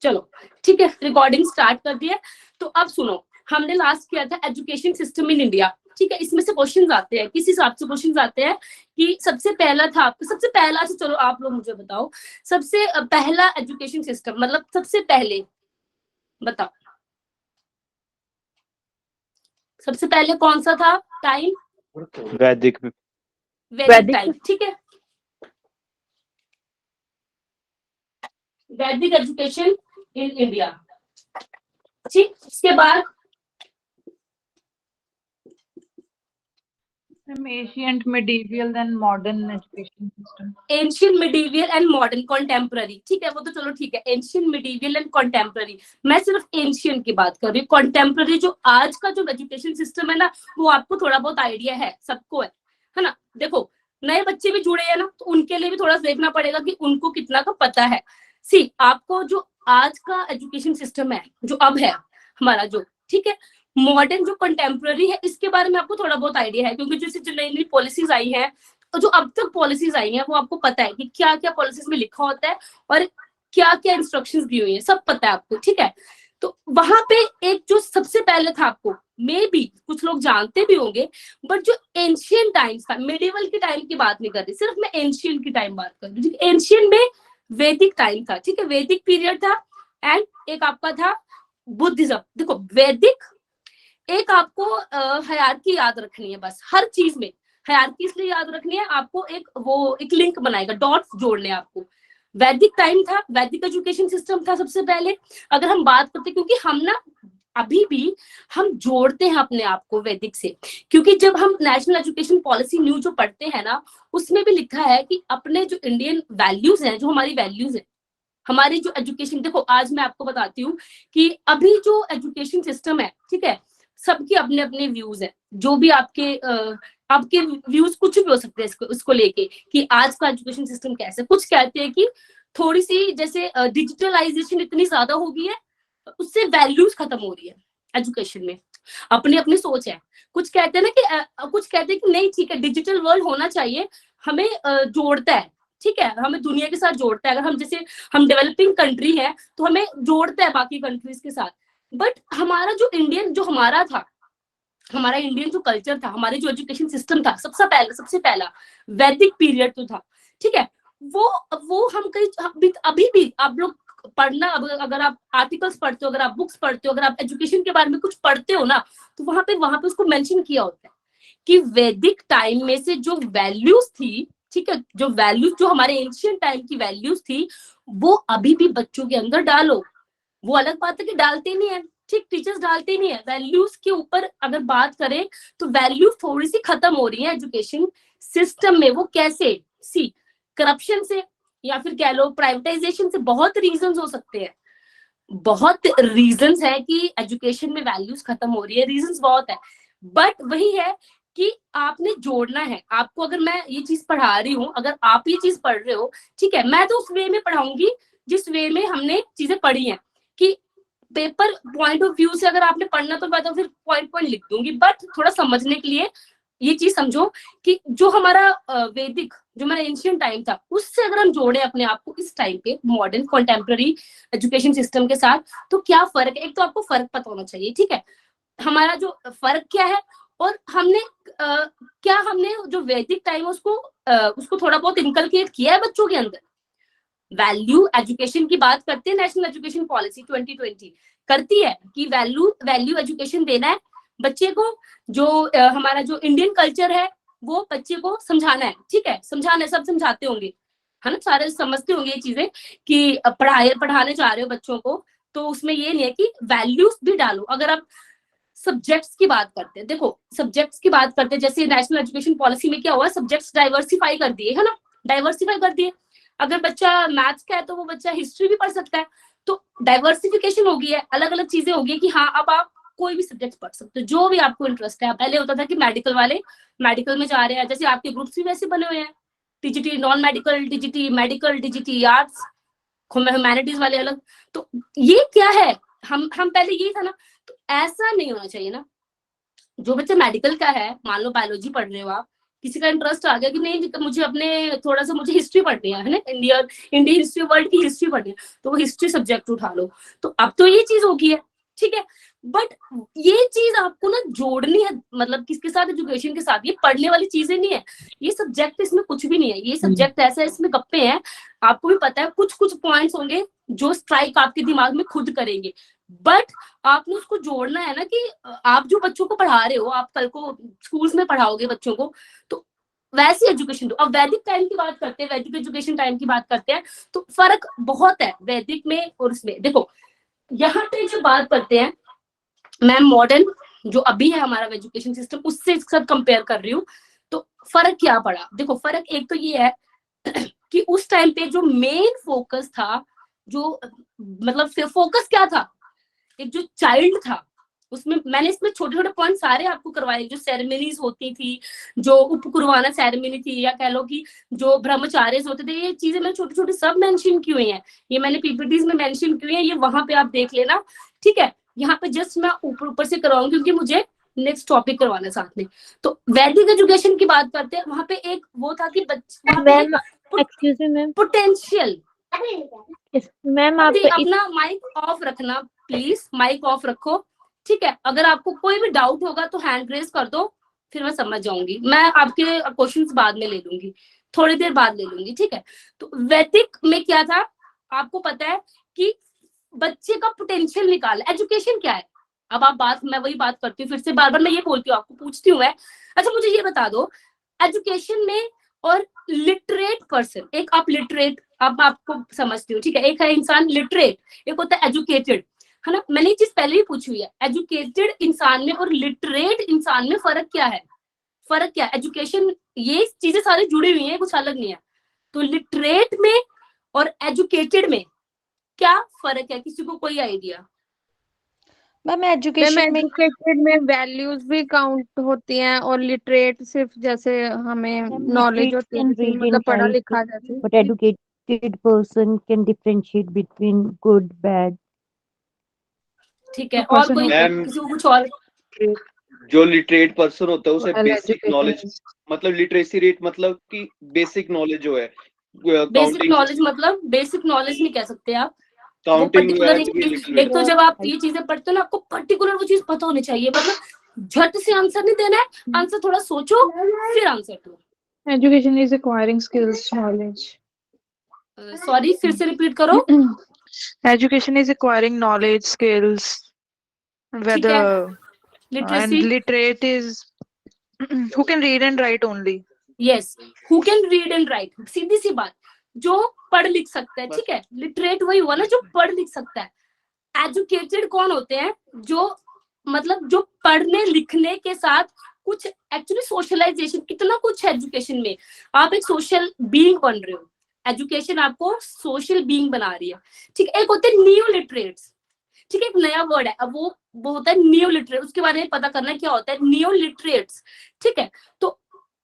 चलो ठीक है, रिकॉर्डिंग स्टार्ट कर दी है। तो अब सुनो, हमने लास्ट किया था एजुकेशन सिस्टम इन इंडिया, ठीक है। इसमें से क्वेश्चंस आते हैं, किस हिसाब से क्वेश्चंस आते हैं कि सबसे पहला था आपका, सबसे पहला से, चलो आप लोग मुझे बताओ, सबसे पहला एजुकेशन सिस्टम मतलब सबसे पहले बताओ, सबसे पहले कौन सा था टाइम? वैदिक टाइम, ठीक है। वैदिक एजुकेशन इन इंडिया, ठीक। इसके बाद ancient, medieval and modern education system. Ancient, medieval and modern, contemporary, ठीक है, वो तो चलो ठीक है। एंशियंट, मिडीवियल एंड कॉन्टेम्पररी, मैं सिर्फ एंशियंट की बात कर रही हूँ। कॉन्टेम्पररी जो आज का जो एजुकेशन सिस्टम है ना, वो आपको थोड़ा बहुत आइडिया है, सबको है ना। देखो नए बच्चे भी जुड़े हैं ना, तो उनके लिए भी थोड़ा देखना पड़ेगा कि उनको कितना का पता है। सी, आपको जो आज का एजुकेशन सिस्टम है, जो अब है हमारा, जो ठीक है, मॉडर्न जो कंटेम्पररी है, इसके बारे में आपको थोड़ा बहुत आइडिया है, क्योंकि जैसे जो नई नई पॉलिसीज आई हैं, तो जो अब तक पॉलिसीज आई हैं, वो आपको पता है कि क्या क्या पॉलिसीज में लिखा होता है और क्या क्या इंस्ट्रक्शंस दी हुई है, सब पता है आपको, ठीक है। तो वहां पे एक जो सबसे पहले था, आपको मे बी कुछ लोग जानते भी होंगे, बट जो एंशियंट टाइम्स था, मेडिवल के टाइम की बात नहीं कर रही, सिर्फ मैं एंशियंट की टाइम बात कर रही हूँ। एंशियंट में वैदिक टाइम था, ठीक है, वैदिक पीरियड था। एंड एक आपका था बुद्धिज्म। देखो वैदिक, एक आपको हायरार्की याद रखनी है, बस हर चीज में हायरार्की इसलिए याद रखनी है आपको, एक लिंक बनाएगा, डॉट्स जोड़ने हैं आपको। वैदिक टाइम था, वैदिक एजुकेशन सिस्टम था सबसे पहले। अगर हम बात करते, क्योंकि हम ना अभी भी हम जोड़ते हैं अपने आप को वैदिक से, क्योंकि जब हम नेशनल एजुकेशन पॉलिसी न्यू जो पढ़ते हैं ना, उसमें भी लिखा है कि अपने जो इंडियन वैल्यूज हैं, जो हमारी वैल्यूज है, हमारी जो एजुकेशन, देखो आज मैं आपको बताती हूँ कि अभी जो एजुकेशन सिस्टम है, ठीक है, सबके अपने अपने व्यूज है। जो भी आपके व्यूज कुछ भी हो सकते हैं उसको लेके, कि आज का एजुकेशन सिस्टम कैसे। कुछ कहते हैं कि थोड़ी सी जैसे डिजिटलाइजेशन इतनी ज्यादा हो गई है, उससे वैल्यूज खत्म हो रही है एजुकेशन में, अपनी अपनी सोच है। कुछ कहते हैं ना कि कुछ कहते हैं कि नहीं ठीक है, डिजिटल वर्ल्ड होना चाहिए, हमें जोड़ता है, ठीक है, हमें दुनिया के साथ जोड़ता है। अगर हम जैसे हम डेवलपिंग कंट्री है, तो हमें जोड़ता है बाकी कंट्रीज के साथ। बट हमारा जो इंडियन, जो हमारा था, हमारा इंडियन जो कल्चर था, हमारे जो एजुकेशन सिस्टम था, सबसे पहला वैदिक पीरियड तो था, ठीक है। वो हम कहीं अभी भी आप लोग पढ़ना, अगर आप आर्टिकल्स पढ़ते हो, अगर आप बुक्स पढ़ते हो, अगर आप एजुकेशन के बारे में कुछ पढ़ते हो ना, तो वहां पे उसको मेंशन किया होता है कि वैदिक टाइम में से जो वैल्यूज थी, ठीक है, जो वैल्यूज जो हमारे एंशियंट टाइम की वैल्यूज थी, वो अभी भी बच्चों के अंदर डालो। वो अलग बात है कि डालते नहीं है, ठीक, टीचर्स डालते नहीं है। वैल्यूज के ऊपर अगर बात करें, तो वैल्यू थोड़ी सी खत्म हो रही है एजुकेशन सिस्टम में। वो कैसे? सी, करप्शन से, या फिर कह लो प्राइवेटाइजेशन से। बहुत रीजंस हो सकते हैं, बहुत रीजंस है कि एजुकेशन में वैल्यूज खत्म हो रही है, रीजंस बहुत है। बट वही है कि आपने जोड़ना है। आपको अगर मैं ये चीज पढ़ा रही हूँ, अगर आप ये चीज पढ़ रहे हो, ठीक है, मैं तो उस वे में पढ़ाऊंगी जिस वे में हमने चीजें पढ़ी हैं, कि पेपर पॉइंट ऑफ व्यू से अगर आपने पढ़ना तो मैं तो फिर पॉइंट पॉइंट लिख दूंगी। बट थोड़ा समझने के लिए ये चीज समझो कि जो हमारा वैदिक, जो हमारा एंशियंट टाइम था, उससे अगर हम जोड़े अपने आप को इस टाइम पे मॉडर्न कंटेम्पररी एजुकेशन सिस्टम के साथ, तो क्या फर्क है। एक तो आपको फर्क पता होना चाहिए, ठीक है, हमारा जो फर्क क्या है, और क्या हमने जो वैदिक टाइम है उसको थोड़ा बहुत इनकलकेट किया है बच्चों के अंदर। वैल्यू एजुकेशन की बात करते हैं, नेशनल एजुकेशन पॉलिसी 2020 करती है कि वैल्यू एजुकेशन देना है बच्चे को। जो हमारा जो इंडियन कल्चर है, वो बच्चे को समझाना है, ठीक है, समझाना है, सब समझाते होंगे, है ना, सारे समझते होंगे ये चीजें कि पढ़ाने जा रहे हो बच्चों को, तो उसमें ये नहीं है कि वैल्यूज भी डालो। अगर आप सब्जेक्ट्स की बात करते हैं, देखो सब्जेक्ट्स की बात करते हैं, जैसे नेशनल एजुकेशन पॉलिसी में क्या हुआ, सब्जेक्ट्स डाइवर्सिफाई कर दिए, है ना, डाइवर्सिफाई कर दिए। अगर बच्चा मैथ्स का है, तो वो बच्चा हिस्ट्री भी पढ़ सकता है। तो डाइवर्सिफिकेशन हो गई है, अलग अलग चीजें हो गई कि हाँ, अब आप कोई भी सब्जेक्ट पढ़ सकते हो, जो भी आपको इंटरेस्ट है। पहले होता था कि मेडिकल वाले मेडिकल में जा रहे हैं, जैसे आपके ग्रुप्स भी वैसे बने हुए हैं, TGT non medical, TGT medical, TGT arts, humanities वाले अलग। तो ये क्या है, हम पहले यही था ना। तो ऐसा नहीं होना चाहिए ना। जो बच्चा मेडिकल का है, मान लो बायोलॉजी पढ़ रहे हो आप, किसी का इंटरेस्ट आ गया कि नहीं मुझे अपने थोड़ा सा मुझे हिस्ट्री पढ़नी है ना, इंडियन हिस्ट्री, वर्ल्ड की हिस्ट्री पढ़नी है, तो वो हिस्ट्री सब्जेक्ट उठा लो। तो अब तो ये चीज होगी है, ठीक है। बट ये चीज आपको ना जोड़नी है, मतलब किसके साथ, एजुकेशन के साथ। ये पढ़ने वाली चीजें नहीं है, ये सब्जेक्ट इसमें कुछ भी नहीं है, ये सब्जेक्ट ऐसा है, इसमें गप्पे हैं। आपको भी पता है कुछ कुछ पॉइंट्स होंगे जो स्ट्राइक आपके दिमाग में खुद करेंगे, बट आपने उसको जोड़ना है ना कि आप जो बच्चों को पढ़ा रहे हो, आप कल को स्कूल्स में पढ़ाओगे बच्चों को, तो वैसी एजुकेशन दो। अब वैदिक टाइम की बात करते हैं, वैदिक एजुकेशन टाइम की बात करते हैं, तो फर्क बहुत है वैदिक में और उसमें। देखो यहाँ पे जो बात करते हैं, मैं मॉडर्न जो अभी है हमारा एजुकेशन सिस्टम, उससे इसके साथ कंपेयर कर रही हूँ। तो फर्क क्या पड़ा, देखो फर्क एक तो ये है कि उस टाइम पे जो मेन फोकस था, जो मतलब फोकस क्या था, एक जो चाइल्ड था उसमें, मैंने इसमें छोटे छोटे पॉइंट सारे आपको करवाए, जो सेरेमनीज होती थी, जो उपकुरवाना सेरेमनी थी, या कह लो कि जो ब्रह्मचार्य होते थे, ये चीजें मैंने छोटी छोटी सब मेंशन की हुई हैं, ये मैंने पीपीटीज में मेंशन की हुई है, ये वहां पे आप देख लेना, ठीक है। यहाँ पे जस्ट मैं ऊपर ऊपर से करवाऊंगी क्योंकि मुझे नेक्स्ट टॉपिक करवाना साथ में। तो वैदिक एजुकेशन की बात करते हैं, वहां पे एक वो था कि ma'am excuse me ma'am, potential. Ma'am आप अपना माइक ऑफ रखना प्लीज, माइक ऑफ रखो, ठीक है। अगर आपको कोई भी डाउट होगा तो हैंड रेज कर दो, फिर मैं समझ जाऊंगी, मैं आपके क्वेश्चंस बाद में ले लूंगी, थोड़ी देर बाद ले लूंगी, ठीक है। तो वैदिक में क्या था, आपको पता है कि बच्चे का पोटेंशियल निकाल, एजुकेशन क्या है। अब आप बात, मैं वही बात करती हूँ फिर से, बार बार मैं ये बोलती हूँ, आपको पूछती हूँ मैं, अच्छा मुझे ये बता दो, एजुकेशन में और लिटरेट पर्सन, एक आप लिटरेट, अब आपको समझती हूँ, ठीक है, एक है इंसान लिटरेट, एक होता है एजुकेटेड, है ना। मैंने ये चीज पहले ही पूछी हुई है, एजुकेटेड इंसान में और लिटरेट इंसान में फर्क क्या है, फर्क क्या है, एजुकेशन, ये चीजें सारी जुड़ी हुई हैं, कुछ अलग नहीं है। तो लिटरेट में और एजुकेटेड में क्या फर्क है, किसी को कोई आइडिया? मैम एजुकेशन में एजुकेटेड में वैल्यूज भी काउंट होती हैं और लिटरेट सिर्फ जैसे हमें नॉलेज होती है, मतलब पढ़ा लिखा जाता है। but educated person can differentiate between good, bad. ठीक है, तो और question कोई होता है किसी को कुछ और? जो लिटरेट पर्सन होता है उसे Well बेसिक educated. नॉलेज, मतलब लिटरेसी रेट मतलब कि बेसिक नॉलेज जो है, बेसिक काउंटिंग नॉलेज मतलब बेसिक नॉलेज नहीं कह सकते आप, वो काउंटिंग पर्टिकुलर एक चीज, एक तो जब आप ये चीजें पढ़ते हो ना, आपको पर्टिकुलर वो चीज पता होनी चाहिए, मतलब झट से आंसर नहीं देना है, आंसर थोड़ा सोचो फिर आंसर दो। Education is acquiring skills, knowledge. Sorry, फिर से रिपीट करो। Education is acquiring knowledge, skills. ठीक है, Whether and literacy, literate is who can read and write only. Yes, who can read and write, सीधी सी बात, जो पढ़ लिख सकता है, ठीक है। लिटरेट वही हुआ ना जो पढ़ लिख सकता है। एजुकेटेड कौन होते हैं, जो मतलब जो पढ़ने लिखने के साथ कुछ एक्चुअली सोशलाइजेशन, कितना कुछ है एजुकेशन में, आप एक सोशल बीइंग बन रहे हो, एजुकेशन आपको सोशल बीइंग बना रही है, ठीक है। एक होते हैं नियो लिटरेट्स, ठीक है, एक नया वर्ड है, अब वो होता है नियो लिटरेट, उसके बारे में पता करना है क्या होता है नियो लिटरेट्स, ठीक है। तो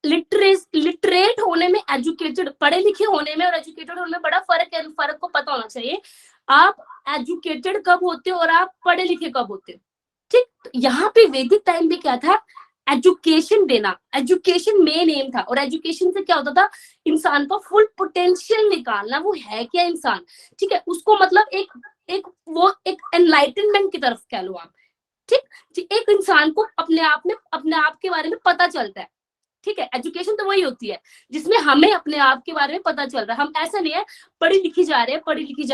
लिटरेट होने में, एजुकेटेड पढ़े लिखे होने में और एजुकेटेड होने में बड़ा फर्क है, फर्क को पता होना चाहिए। आप एजुकेटेड कब होते हो और आप पढ़े लिखे कब होते हो, ठीक। तो यहाँ पे वैदिक टाइम पे क्या था, एजुकेशन देना, एजुकेशन मेन एम था, और एजुकेशन से क्या होता था, इंसान का फुल पोटेंशियल निकालना, वो है क्या इंसान, ठीक है, उसको मतलब एक एनलाइटनमेंट की तरफ कह लो आप, ठीक। एक इंसान को अपने आप के बारे में पता चलता है, ठीक है। एजुकेशन तो वही होती है जिसमें हमें अपने आप के बारे में पता चल रहा है, हम ऐसा नहीं है पढ़ी लिखी जा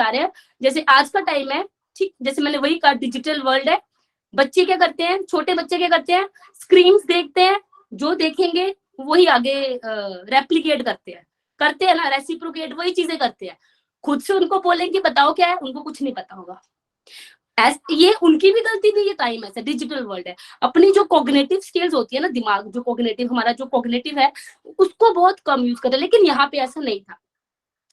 रहे हैं, जैसे आज का टाइम है, ठीक, जैसे मैंने वही कहा डिजिटल वर्ल्ड है। बच्चे क्या करते हैं, छोटे बच्चे क्या करते हैं, स्क्रीन्स देखते हैं, जो देखेंगे वही आगे रेप्लिकेट करते हैं ना, रेसिप्रोकेट, वही चीजें करते हैं। खुद से उनको बोलेंगे बताओ क्या है, उनको कुछ नहीं पता होगा। ये उनकी भी गलती नहीं, ये टाइम ऐसा डिजिटल वर्ल्ड है। अपनी जो कॉग्निटिव स्किल्स होती है ना, दिमाग जो कॉग्निटिव, हमारा जो कॉग्निटिव है, उसको बहुत कम यूज करते हैं, लेकिन यहाँ पे ऐसा नहीं था।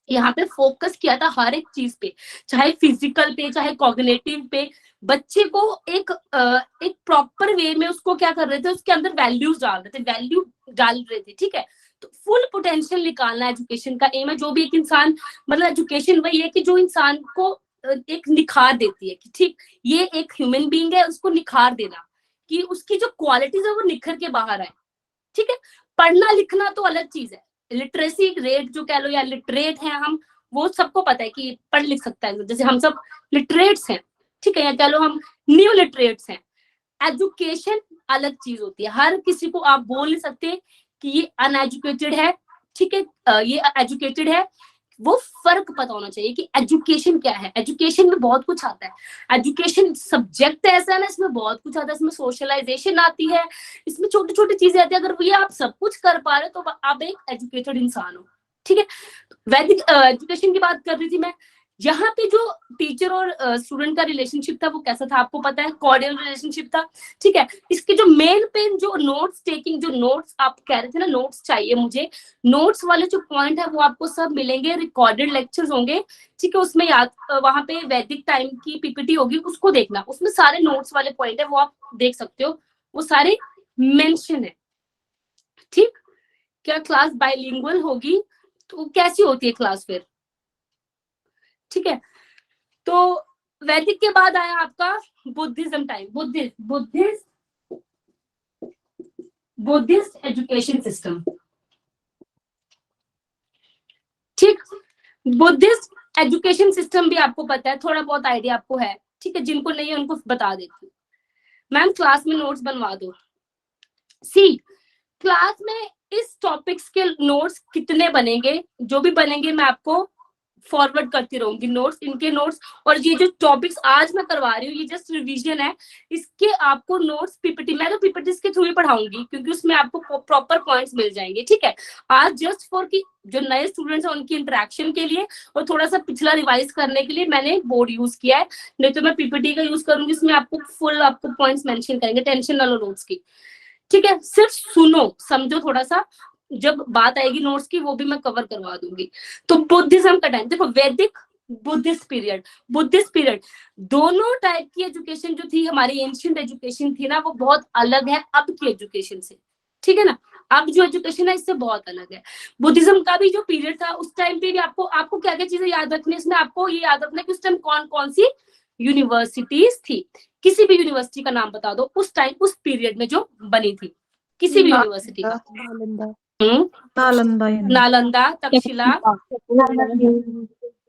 यहाँ पे फोकस किया था हर एक चीज पे, चाहे फिजिकल पे, चाहे कॉग्निटिव पे। बच्चे को एक प्रॉपर वे में उसको क्या कर रहे थे, उसके अंदर वैल्यूज डाल रहे थे, ठीक है। तो फुल पोटेंशियल निकालना एजुकेशन का एम है। जो भी एक इंसान, मतलब एजुकेशन वही है कि जो इंसान को एक निखार देती है कि ठीक ये एक ह्यूमन बीइंग है, उसको निखार देना कि उसकी जो क्वालिटीज है वो निखर के बाहर आए, ठीक है। पढ़ना लिखना तो अलग चीज है, लिटरेसी रेट जो कह लो या लिटरेट है हम, वो सबको पता है कि पढ़ लिख सकता है, जैसे हम सब लिटरेट्स हैं, ठीक है, या कह लो हम न्यू लिटरेट्स हैं। एजुकेशन अलग चीज होती है, हर किसी को आप बोल नहीं सकते कि ये अनएजुकेटेड है, ठीक है, ये एजुकेटेड है। वो फर्क पता होना चाहिए कि एजुकेशन क्या है। एजुकेशन में बहुत कुछ आता है, एजुकेशन सब्जेक्ट ऐसा है ना, इसमें बहुत कुछ आता है, इसमें सोशलाइजेशन आती है, इसमें छोटी छोटी चीजें आती है। अगर ये आप सब कुछ कर पा रहे हो तो आप एक एजुकेटेड इंसान हो, ठीक है। वैदिक एजुकेशन की बात कर रही थी मैं। यहाँ पे जो टीचर और स्टूडेंट का रिलेशनशिप था वो कैसा था आपको पता है, कॉर्डियल रिलेशनशिप था, ठीक है। इसके जो मेन पेन जो नोट्स टेकिंग, जो नोट्स आप कह रहे थे ना, नोट्स चाहिए मुझे, नोट्स वाले जो पॉइंट है वो आपको सब मिलेंगे, रिकॉर्डेड लेक्चर्स होंगे, ठीक है। उसमें याद वहां पे वैदिक टाइम की पीपीटी होगी, उसको देखना, उसमें सारे नोट्स वाले पॉइंट है वो आप देख सकते हो, वो सारे मेंशन है, ठीक। क्या क्लास बाइलिंगुअल होगी तो कैसी होती है क्लास फिर, ठीक है। तो वैदिक के बाद आया आपका Buddhism time, Buddhist education system, ठीक। बुद्धिस्ट एजुकेशन सिस्टम भी आपको पता है, थोड़ा बहुत आइडिया आपको है, ठीक है। जिनको नहीं है उनको बता देती हूँ। मैम क्लास में नोट्स बनवा दो। सी क्लास में इस टॉपिक्स के नोट्स कितने बनेंगे, जो भी बनेंगे मैं आपको फॉरवर्ड करती रहूंगी नोट्स, इनके नोट्स। और ये जो टॉपिक्स आज मैं करवा रही हूँ ये जस्ट रिवीजन है, इसके आपको नोट्स पीपीटी, मैं तो पीपीटी के थ्रू ही पढ़ाऊंगी क्योंकि उसमें आपको प्रॉपर पॉइंट्स मिल जाएंगे, ठीक है। आज जस्ट फॉर की जो नए स्टूडेंट्स हैं उनकी इंटरेक्शन के लिए और थोड़ा सा पिछला रिवाइज करने के लिए मैंने बोर्ड यूज किया है, नहीं तो मैं पीपीटी का यूज करूंगी, इसमें आपको फुल आपको पॉइंट्स मेंशन करेंगे, टेंशन ना लो नोट्स की, ठीक है। सिर्फ सुनो समझो थोड़ा सा, जब बात आएगी नोट्स की वो भी मैं कवर करवा दूंगी। तो बुद्धिज्म का टाइम देखो, वैदिक बुद्धिस्ट पीरियड दोनों टाइप की एजुकेशन जो थी हमारी एंशिएंट एजुकेशन थी ना, वो बहुत अलग है अब की एजुकेशन से, ठीक है ना। अब जो एजुकेशन है इससे बहुत अलग है। बुद्धिज्म का भी जो पीरियड था उस टाइम पे भी आपको क्या क्या चीजें याद रखनी है इसमें, आपको ये याद रखना है कि उस टाइम कौन कौन सी यूनिवर्सिटीज थी, किसी भी यूनिवर्सिटी का नाम बता दो उस टाइम उस पीरियड में जो बनी थी, किसी भी यूनिवर्सिटी का। नालंदा, तक्षशिला,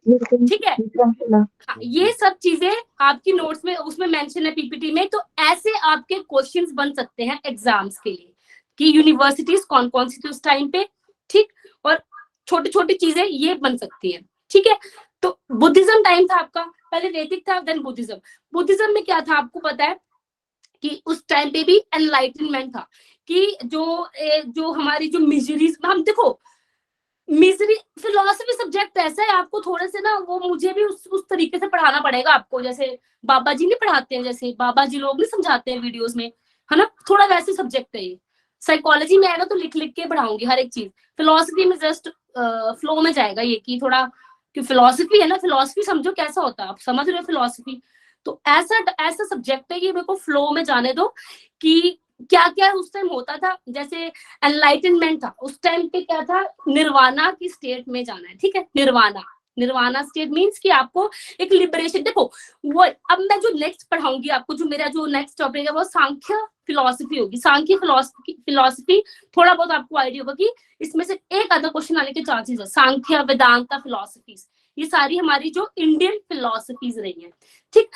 ठीक है। हाँ, ये सब चीजें आपकी नोट्स में उसमें मेंशन है पीपीटी में। तो ऐसे आपके क्वेश्चंस बन सकते हैं एग्जाम्स के लिए कि यूनिवर्सिटीज कौन कौन सी थी उस टाइम पे, ठीक। और छोटी छोटी चीजें ये बन सकती है, ठीक है। तो बुद्धिज्म टाइम था आपका, पहले वैदिक था देन बुद्धिज्म। बुद्धिज्म में क्या था आपको पता है कि उस टाइम पे भी एनलाइटनमेंट था, कि जो हमारी जो मिजरीज, हम देखो मिजरी फिलोसफी सब्जेक्ट ऐसा है, आपको थोड़े से ना वो मुझे भी उस तरीके से पढ़ाना पड़ेगा आपको, जैसे बाबा जी नहीं पढ़ाते हैं, जैसे बाबा जी लोग नहीं समझाते हैं वीडियोस में, है ना, थोड़ा वैसे सब्जेक्ट है ये। साइकोलॉजी में आएगा तो लिख लिख के पढ़ाऊंगी हर एक चीज, फिलोसफी में जस्ट फ्लो में जाएगा ये कि थोड़ा, कि फिलोसफी है ना, फिलोसफी समझो कैसा होता है, आप समझ रहे हो फिलोसफी। तो ऐसा सब्जेक्ट है कि मेरे को फ्लो में जाने दो कि क्या क्या उस टाइम होता था। जैसे एनलाइटनमेंट था उस टाइम पे, क्या था, निर्वाणा की स्टेट में जाना है, ठीक है। निर्वाणा स्टेट मींस कि आपको एक लिबरेशन, देखो वो अब मैं जो नेक्स्ट पढ़ाऊंगी आपको, जो मेरा जो नेक्स्ट टॉपिक है वो सांख्य फिलोसफी होगी। सांख्य फिलोसफी थोड़ा बहुत आपको आइडिया होगा कि इसमें से एक आधा क्वेश्चन आने के चांसेस है। सांख्य, वेदांत फिलोसफीज, ये सारी हमारी जो इंडियन फिलोसफीज रही है, ठीक।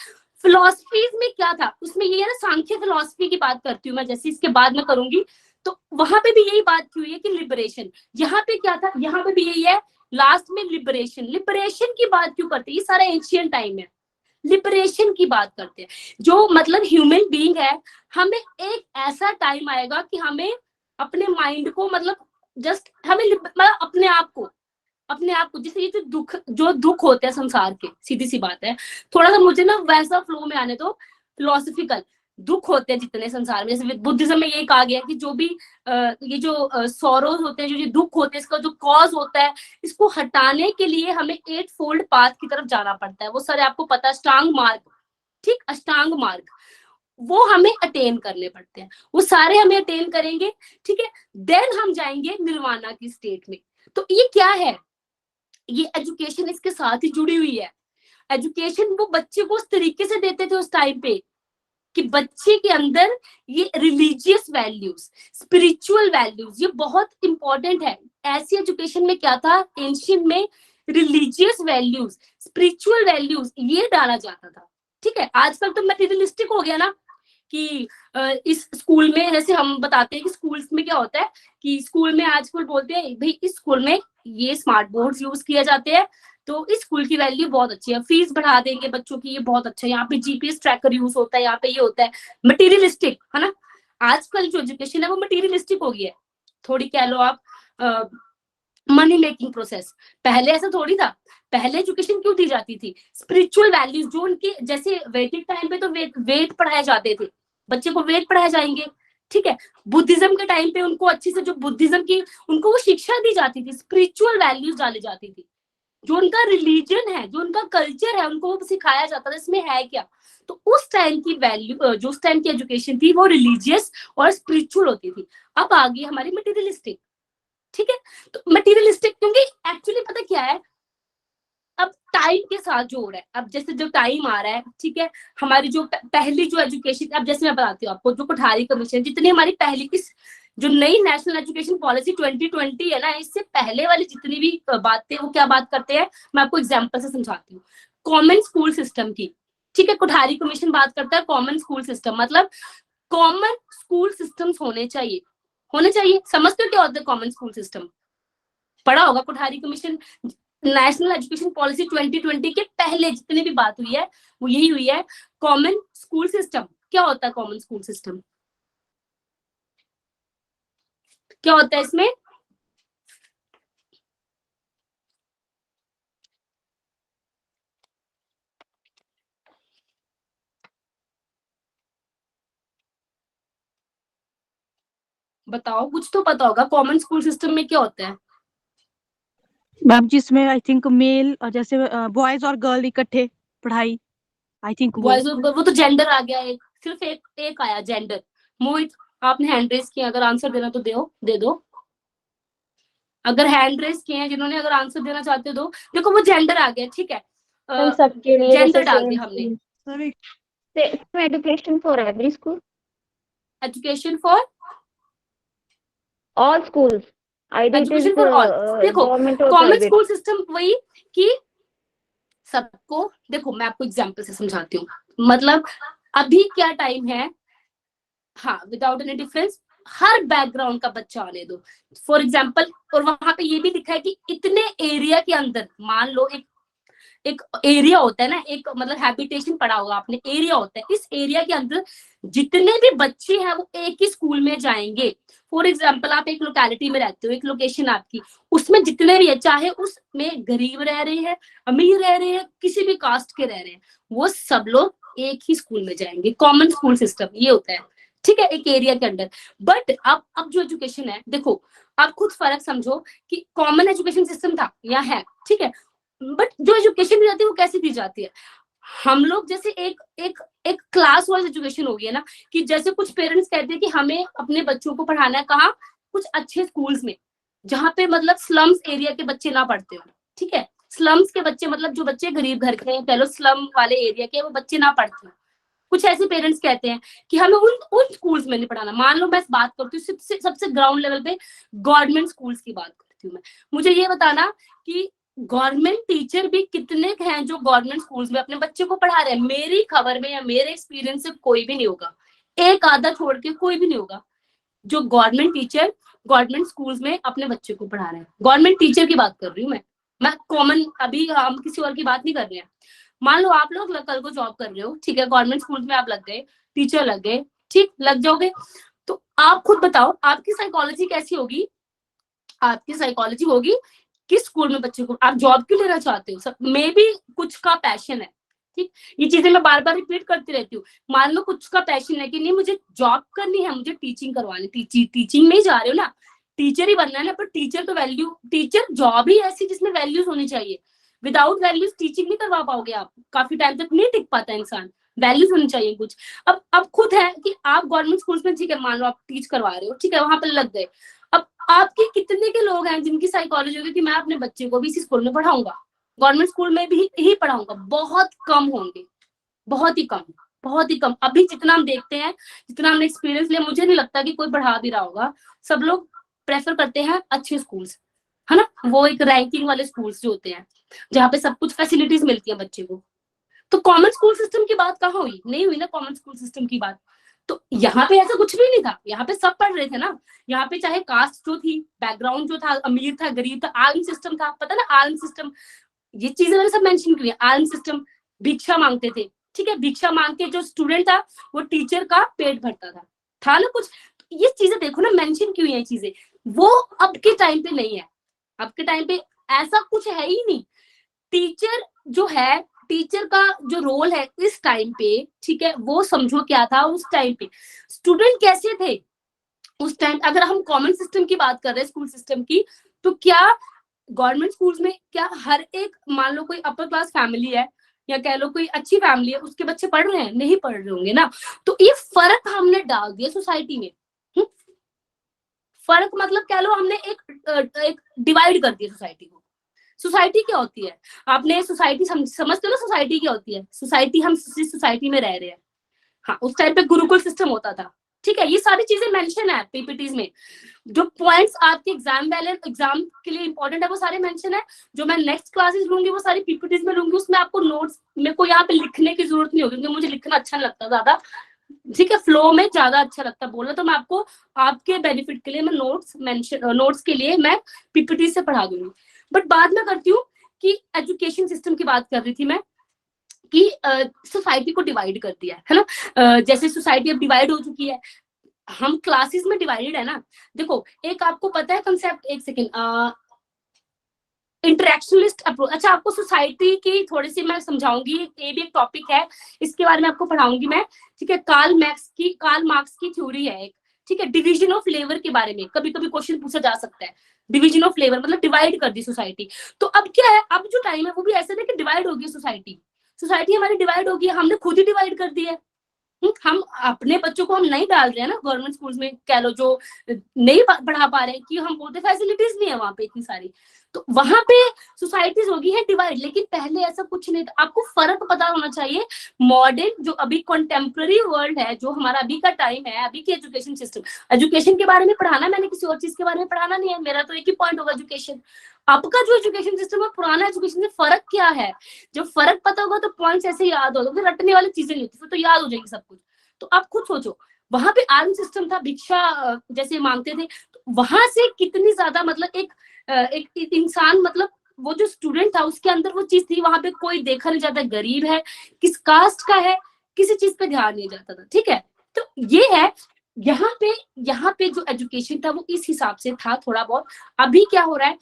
फिलोसफीज में क्या था उसमें ये है ना, सांख्य फिलोसफी की बात करती हूँ मैं, जैसे इसके बाद में करूंगी, तो वहां पे भी यही बात की हुई है कि लिबरेशन। यहाँ पे क्या था, यहाँ पे भी यही है, लास्ट में लिबरेशन की बात क्यों करते हैं, ये सारा एंशिएंट टाइम है, लिबरेशन की बात करते हैं। जो मतलब ह्यूमन बीइंग है, हमें एक ऐसा टाइम आएगा कि हमें अपने माइंड को मतलब जस्ट हमें मतलब अपने आप को जैसे ये जो दुख होते हैं संसार के, सीधी सी बात है, थोड़ा सा मुझे ना वैसा फ्लो में आने दो, फिलोसफिकल दुख होते हैं जितने संसार में, जैसे बुद्धिज्म में ये कहा गया कि जो भी ये जो सॉरोज होते हैं, जो दुख होते हैं, इसका जो कॉज होता है, इसको हटाने के लिए हमें 8 फोल्ड पाथ की तरफ जाना पड़ता है। वो सारे आपको पता है, अष्टांग मार्ग, ठीक, अष्टांग मार्ग, वो हमें अटेन करने पड़ते हैं, वो सारे हमें अटेन करेंगे, ठीक है। देन हम जाएंगे निर्वाणा की स्टेट में। तो ये क्या है, ये एजुकेशन इसके साथ ही जुड़ी हुई है। एजुकेशन वो बच्चे को उस तरीके से देते थे उस टाइम पे कि बच्चे के अंदर ये रिलीजियस वैल्यूज, स्पिरिचुअल वैल्यूज, ये बहुत इंपॉर्टेंट है। ऐसी एजुकेशन में क्या था, एंशियंट में रिलीजियस वैल्यूज, स्पिरिचुअल वैल्यूज ये डाला जाता था। ठीक है, आजकल तो मटेरियलिस्टिक हो गया ना कि इस स्कूल में, जैसे हम बताते हैं कि स्कूल्स में क्या होता है कि स्कूल में आजकल बोलते हैं भाई इस स्कूल में ये स्मार्ट बोर्ड्स यूज किए जाते हैं तो इस स्कूल की वैल्यू बहुत अच्छी है, फीस बढ़ा देंगे बच्चों की, ये बहुत अच्छा है, यहाँ पे जीपीएस ट्रैकर यूज होता है, यहाँ पे ये होता है, मटेरियलिस्टिक है ना। आजकल जो एजुकेशन है वो मटेरियलिस्टिक हो गई है, थोड़ी कह लो आप मनी मेकिंग प्रोसेस। पहले ऐसा थोड़ी था, पहले एजुकेशन क्यों दी जाती थी, स्पिरिचुअल वैल्यूज जो उनके, जैसे वैदिक टाइम पे तो वेद पढ़ाए जाते थे, बच्चे को वेद पढ़ाए जाएंगे। ठीक है, बुद्धिज्म के टाइम पे उनको अच्छी से जो बुद्धिज्म की उनको वो शिक्षा दी जाती थी, स्पिरिचुअल वैल्यूज डाली जाती थी, जो उनका रिलीजन है, जो उनका कल्चर है, उनको वो सिखाया जाता था इसमें है क्या। तो उस टाइम की वैल्यू, जो उस टाइम की एजुकेशन थी वो रिलीजियस और स्पिरिचुअल होती थी। अब आ गई हमारी मटेरियलिस्टिक। ठीक है, तो मटेरियलिस्टिक क्योंकि एक्चुअली पता क्या है, अब टाइम के साथ जो हो रहा है, अब जैसे जो टाइम आ रहा है, ठीक है, हमारी जो पहली जो एजुकेशन, अब जैसे मैं बताती हूँ आपको, जो कोठारी कमीशन, जितनी हमारी पहली इस जो नई नेशनल एजुकेशन पॉलिसी 2020 है ना, इससे पहले वाली जितनी भी बातें, वो क्या बात करते हैं, मैं आपको एग्जांपल से समझाती हूँ। कॉमन स्कूल सिस्टम की, ठीक है, कोठारी कमीशन बात करता है कॉमन स्कूल सिस्टम, मतलब कॉमन स्कूल सिस्टम्स होने चाहिए। समझते हो क्या होता है कॉमन स्कूल सिस्टम? पढ़ा होगा Kothari commission national education policy 2020 के पहले जितनी भी बात हुई है वो यही हुई है, कॉमन स्कूल सिस्टम। क्या होता है कॉमन स्कूल सिस्टम, क्या होता है इसमें? बताओ, कुछ तो पता होगा कॉमन स्कूल सिस्टम में क्या होता है। मैम जिसमें आई थिंक मेल जैसे बॉयज और गर्ल इकट्ठे पढ़ाई, आई थिंक बॉयज, वो तो जेंडर आ गया, एक सिर्फ एक आया जेंडर। मोहित, आपने हैंड रेस किया, अगर आंसर देना तो दे दो। अगर हैंड रेस किए हैं जिन्होंने, अगर आंसर देना चाहते हो दो। देखो वो जेंडर आ गया, ठीक है, हम सबके लिए जेंडर डाल दिया हमने। Education for every school, education for all schools, education for all. देखो कॉमन स्कूल सिस्टम वही कि सबको, देखो मैं आपको एग्जांपल से समझाती हूँ, मतलब अभी क्या टाइम है, हाँ, विदाउट एनी डिफरेंस हर बैकग्राउंड का बच्चा आने दो, फॉर एग्जाम्पल। और वहां पे ये भी लिखा है कि इतने एरिया के अंदर, मान लो एक एरिया होता है ना, एक मतलब हैबिटेशन पढ़ा होगा आपने, एरिया होता है, इस एरिया के अंदर जितने भी बच्चे हैं वो एक ही स्कूल में जाएंगे। फॉर एग्जाम्पल आप एक लोकेलिटी में रहते हो, एक लोकेशन आपकी, उसमें जितने भी है, चाहे उसमें गरीब रह रहे हैं, अमीर रह रहे हैं, किसी भी कास्ट के रह रहे हैं, वो सब लोग एक ही स्कूल में जाएंगे। कॉमन स्कूल सिस्टम ये होता है, ठीक है, एक एरिया के अंदर। बट अब जो एजुकेशन है, देखो आप खुद फर्क समझो कि कॉमन एजुकेशन सिस्टम था या है, ठीक है, बट जो एजुकेशन दी जाती है वो कैसे दी जाती है, हम लोग जैसे एक क्लास वाइज एजुकेशन हो गई है ना, कि जैसे कुछ पेरेंट्स कहते हैं कि हमें अपने बच्चों को पढ़ाना है कहाँ, कुछ अच्छे स्कूल्स में, जहाँ पे मतलब स्लम्स एरिया के बच्चे ना पढ़ते हो। ठीक है, स्लम्स के बच्चे मतलब जो बच्चे गरीब घर के हैं, कह लो स्लम वाले एरिया के, वो बच्चे ना पढ़ते हो। कुछ ऐसे पेरेंट्स कहते हैं कि हमें उन स्कूल्स में नहीं पढ़ाना। मान लो मैं बात करती हूँ सबसे ग्राउंड लेवल पे गवर्नमेंट स्कूल्स की बात करती हूँ मैं, मुझे ये बताना कि गवर्नमेंट टीचर भी कितने हैं जो गवर्नमेंट स्कूल्स में अपने बच्चे को पढ़ा रहे हैं। मेरी खबर में या मेरे एक्सपीरियंस से कोई भी नहीं होगा, एक आधा छोड़ के कोई भी नहीं होगा जो गवर्नमेंट टीचर गवर्नमेंट स्कूल्स में अपने बच्चे को पढ़ा रहे हैं। गवर्नमेंट टीचर की बात कर रही हूँ मैं कॉमन, अभी हम किसी और की बात नहीं कर रहे हैं। मान लो आप लोग कल को जॉब कर रहे हो, ठीक है, गवर्नमेंट स्कूल में आप लग गए, टीचर लग गए, ठीक, लग जाओगे, तो आप खुद बताओ आपकी साइकोलॉजी कैसी होगी? आपकी साइकोलॉजी होगी किस स्कूल में बच्चे को, आप जॉब क्यों लेना चाहते हो? सब में भी कुछ का पैशन है, ठीक, ये चीजें मैं बार बार रिपीट करती रहती हूँ। मान लो कुछ का पैशन है कि नहीं मुझे जॉब करनी है, मुझे टीचिंग करवानी, टीचिंग में ही जा रहे हो ना, टीचर ही बनना है ना, पर टीचर तो वैल्यू, टीचर जॉब ही ऐसी जिसमें वैल्यूज होनी चाहिए। विदाउट वैल्यूज टीचिंग नहीं करवा पाओगे आप, काफी टाइम तक नहीं टिक पाता इंसान, वैल्यूज होनी चाहिए कुछ। अब खुद है कि आप गवर्नमेंट स्कूल्स में, ठीक है, मान लो आप टीच करवा रहे हो, ठीक है, वहां पर लग गए, अब आपके कितने के लोग हैं जिनकी साइकोलॉजी होगी कि मैं अपने बच्चे को भी इसी स्कूल में पढ़ाऊंगा, गवर्नमेंट स्कूल में भी ही पढ़ाऊंगा? बहुत कम होंगे, बहुत ही कम। बहुत ही कम। अभी जितना हम देखते हैं, जितना हमने एक्सपीरियंस लिया, मुझे नहीं लगता कि कोई पढ़ा भी रहा होगा। सब लोग प्रेफर करते हैं अच्छे स्कूल्स, है ना, वो एक रैंकिंग वाले स्कूल्स जो होते हैं जहाँ पे सब कुछ फैसिलिटीज मिलती है बच्चे को। तो कॉमन स्कूल सिस्टम की बात कहाँ हुई? नहीं हुई ना कॉमन स्कूल सिस्टम की बात। तो यहाँ पे ऐसा कुछ भी नहीं था, यहाँ पे सब पढ़ रहे थे ना। यहाँ पे चाहे कास्ट जो थी, बैकग्राउंड जो था, अमीर था गरीब था, आर्म सिस्टम था, पता ना आर्म सिस्टम, ये चीजें मैंने सब मेंशन की है। आर्म सिस्टम, भिक्षा मांगते थे, ठीक है, भिक्षा मांग के जो स्टूडेंट था वो टीचर का पेट भरता था ना कुछ। तो ये चीजें देखो ना, मेंशन क्यों है चीजें, वो अब के टाइम पे नहीं है। अब के टाइम पे ऐसा कुछ है ही नहीं। टीचर जो है, टीचर का जो रोल है इस टाइम पे, ठीक है, वो समझो क्या था उस टाइम पे। स्टूडेंट कैसे थे उस टाइम? अगर हम कॉमन सिस्टम की बात कर रहे हैं, स्कूल सिस्टम की, तो क्या गवर्नमेंट स्कूल्स में क्या हर एक, मान लो कोई अपर क्लास फैमिली है या कह लो कोई अच्छी फैमिली है, उसके बच्चे पढ़ रहे हैं? नहीं पढ़ रहे होंगे ना। तो ये फर्क हमने डाल दिया सोसाइटी में। फर्क मतलब कह लो हमने एक डिवाइड कर दिया सोसाइटी को। सोसाइटी क्या होती है? आपने सोसाइटी समझते हो ना, सोसाइटी क्या होती है? सोसाइटी, हम जिस सोसाइटी में रह रहे हैं, हाँ, उस टाइम पे गुरुकुल सिस्टम होता था, ठीक है। ये सारी चीजें मेंशन है पीपीटीज में। जो पॉइंट्स आपके एग्जाम के लिए इंपॉर्टेंट है वो सारे मेंशन है। जो मैं नेक्स्ट क्लासेस लूंगी वो सारी पीपीटीज में लूंगी। उसमें आपको नोट्स, मेरे को यहाँ पे लिखने की जरूरत नहीं होगी क्योंकि मुझे लिखना अच्छा नहीं लगता ज्यादा, ठीक है, फ्लो में ज्यादा अच्छा लगता है बोलना। तो मैं आपको आपके बेनिफिट के लिए मैं नोट्स के लिए मैं पीपीटी से पढ़ा दूंगी। बट बाद में करती हूँ कि एजुकेशन सिस्टम की बात कर रही थी मैं, कि सोसाइटी को डिवाइड कर दिया है ना। जैसे सोसाइटी अब डिवाइड हो चुकी है, हम क्लासेस में डिवाइडेड है ना। देखो, एक आपको पता है कंसेप्ट, एक सेकेंड, इंटरेक्शनलिस्ट अप्रोच। अच्छा, आपको सोसाइटी की थोड़ी सी मैं समझाऊंगी, ये भी एक टॉपिक है, इसके बारे में आपको पढ़ाऊंगी मैं, ठीक है। कार्ल मार्क्स की थ्योरी है एक, ठीक है, डिवीजन ऑफ लेबर के बारे में कभी कभी क्वेश्चन पूछा जा सकता है। डिवीजन ऑफ लेबर मतलब डिवाइड कर दी सोसाइटी। तो अब क्या है, अब जो टाइम है वो भी ऐसा नहीं कि डिवाइड होगी सोसाइटी हमारी डिवाइड होगी, हमने खुद ही डिवाइड कर दी है। हम अपने बच्चों को हम नहीं डाल रहे हैं ना गवर्नमेंट स्कूल्स में, कह लो जो नहीं पढ़ा पा रहे हैं, कि हम बोलते फैसिलिटीज नहीं है वहां पे इतनी सारी, तो वहां पे सोसाइटीज होगी है डिवाइड। लेकिन पहले ऐसा कुछ नहीं था। आपको फर्क पता होना चाहिए। मॉडर्न जो अभी कंटेम्प्रेरी वर्ल्ड है, जो हमारा अभी का टाइम है, अभी की एजुकेशन सिस्टम, एजुकेशन के बारे में पढ़ाना, मैंने किसी और चीज के बारे में पढ़ाना नहीं है, मेरा तो एक ही पॉइंट होगा एजुकेशन। आपका जो एजुकेशन सिस्टम है, पुराना एजुकेशन से फर्क क्या है? जब फर्क पता होगा तो पॉइंट्स ऐसे याद होगा, फिर रटने वाली चीजें नहीं होती, फिर तो याद हो जाएगी सब कुछ। तो आप खुद सोचो, वहां पे आर्म सिस्टम था, भिक्षा जैसे मांगते थे, तो वहां से कितनी ज्यादा मतलब एक इंसान, मतलब वो जो स्टूडेंट था उसके अंदर वो चीज थी। वहां पे कोई देखा नहीं जाता गरीब है, किस कास्ट का है, किसी चीज पे ध्यान नहीं जाता था, ठीक है। तो ये है, यहाँ पे जो एजुकेशन था वो इस हिसाब से था थोड़ा बहुत। अभी क्या हो रहा है,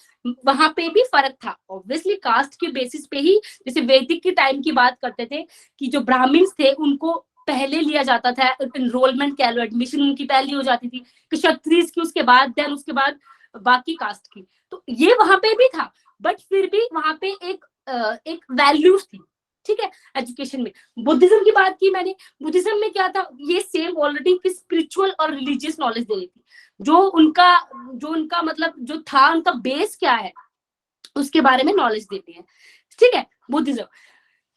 वहां पे भी फर्क था ऑब्वियसली, कास्ट के बेसिस पे ही। जैसे वैदिक के टाइम की बात करते थे कि जो ब्राह्मण्स थे उनको पहले लिया जाता था, एनरोलमेंट कह लो, एडमिशन उनकी पहली हो जाती थी, क्षत्रिय की उसके बाद, देन उसके बाद बाकी कास्ट की। तो ये वहां पे भी था, बट फिर भी वहां पे एक वैल्यूज थी, ठीक है, एजुकेशन में। बुद्धिज्म की बात की मैंने, बुद्धिज्म में क्या था, ये सेम ऑलरेडी स्पिरिचुअल और रिलीजियस नॉलेज दे रही थी। जो उनका मतलब जो था, उनका बेस क्या है उसके बारे में नॉलेज देती है, ठीक है, बुद्धिज्म।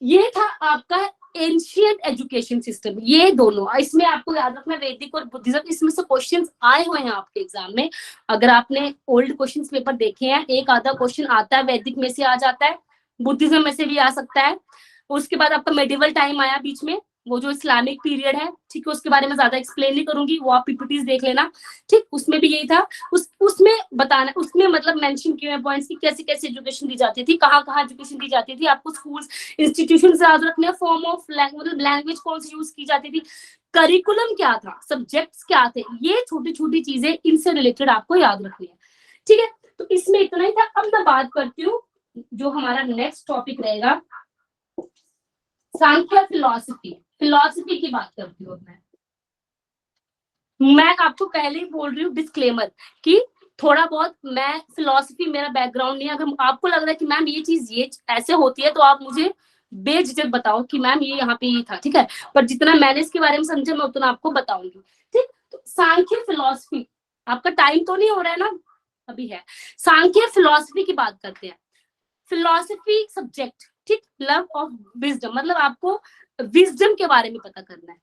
ये था आपका एंशिएंट एजुकेशन सिस्टम। ये दोनों, इसमें आपको याद रखना, वैदिक और बुद्धिज्म, इसमें से क्वेश्चंस आए हुए हैं आपके एग्जाम में। अगर आपने ओल्ड क्वेश्चंस पेपर देखे हैं, एक आधा क्वेश्चन आता है वैदिक में से आ जाता है, बुद्धिज्म में से भी आ सकता है। उसके बाद आपका मेडिवल टाइम आया बीच में, वो जो इस्लामिक पीरियड है, ठीक है, उसके बारे में ज्यादा एक्सप्लेन नहीं करूंगी, वो आप पीपीटीज देख लेना, ठीक। उसमें भी यही था, उसमें बताना, उसमें मतलब मेंशन किए हुए पॉइंट्स की कैसे कैसे एजुकेशन दी जाती थी, कहाँ कहाँ एजुकेशन दी जाती थी, आपको स्कूल्स इंस्टीट्यूशन याद रखने, फॉर्म ऑफ मतलब लैंग्वेज कौन सी यूज की जाती थी, करिकुलम क्या था, सब्जेक्ट्स क्या थे, ये छोटी छोटी चीजें इनसे रिलेटेड आपको याद रखनी है, ठीक है। तो इसमें इतना ही था। अब मैं बात करती हूँ जो हमारा नेक्स्ट टॉपिक रहेगा, सांख्य फिलॉसफी की बात करती हूँ मैं आपको पहले ही बोल रही हूँ डिस्क्लेमर कि थोड़ा बहुत मैं फिलॉसफी, मेरा बैकग्राउंड नहीं है। अगर आपको लग रहा है कि मैम ये ऐसे होती है, तो आप मुझे बेझिझक बताओ कि मैम ये यहाँ पे ये था, ठीक है। पर जितना मैंने इसके बारे में समझा मैं उतना आपको बताऊंगी, ठीक। तो सांख्य फिलॉसफी, आपका टाइम तो नहीं हो रहा है ना, अभी है। सांख्य फिलॉसफी की बात करते हैं। फिलॉसफी सब्जेक्ट ठीक, लव ऑफ विजडम मतलब आपको विजडम के बारे में पता करना है,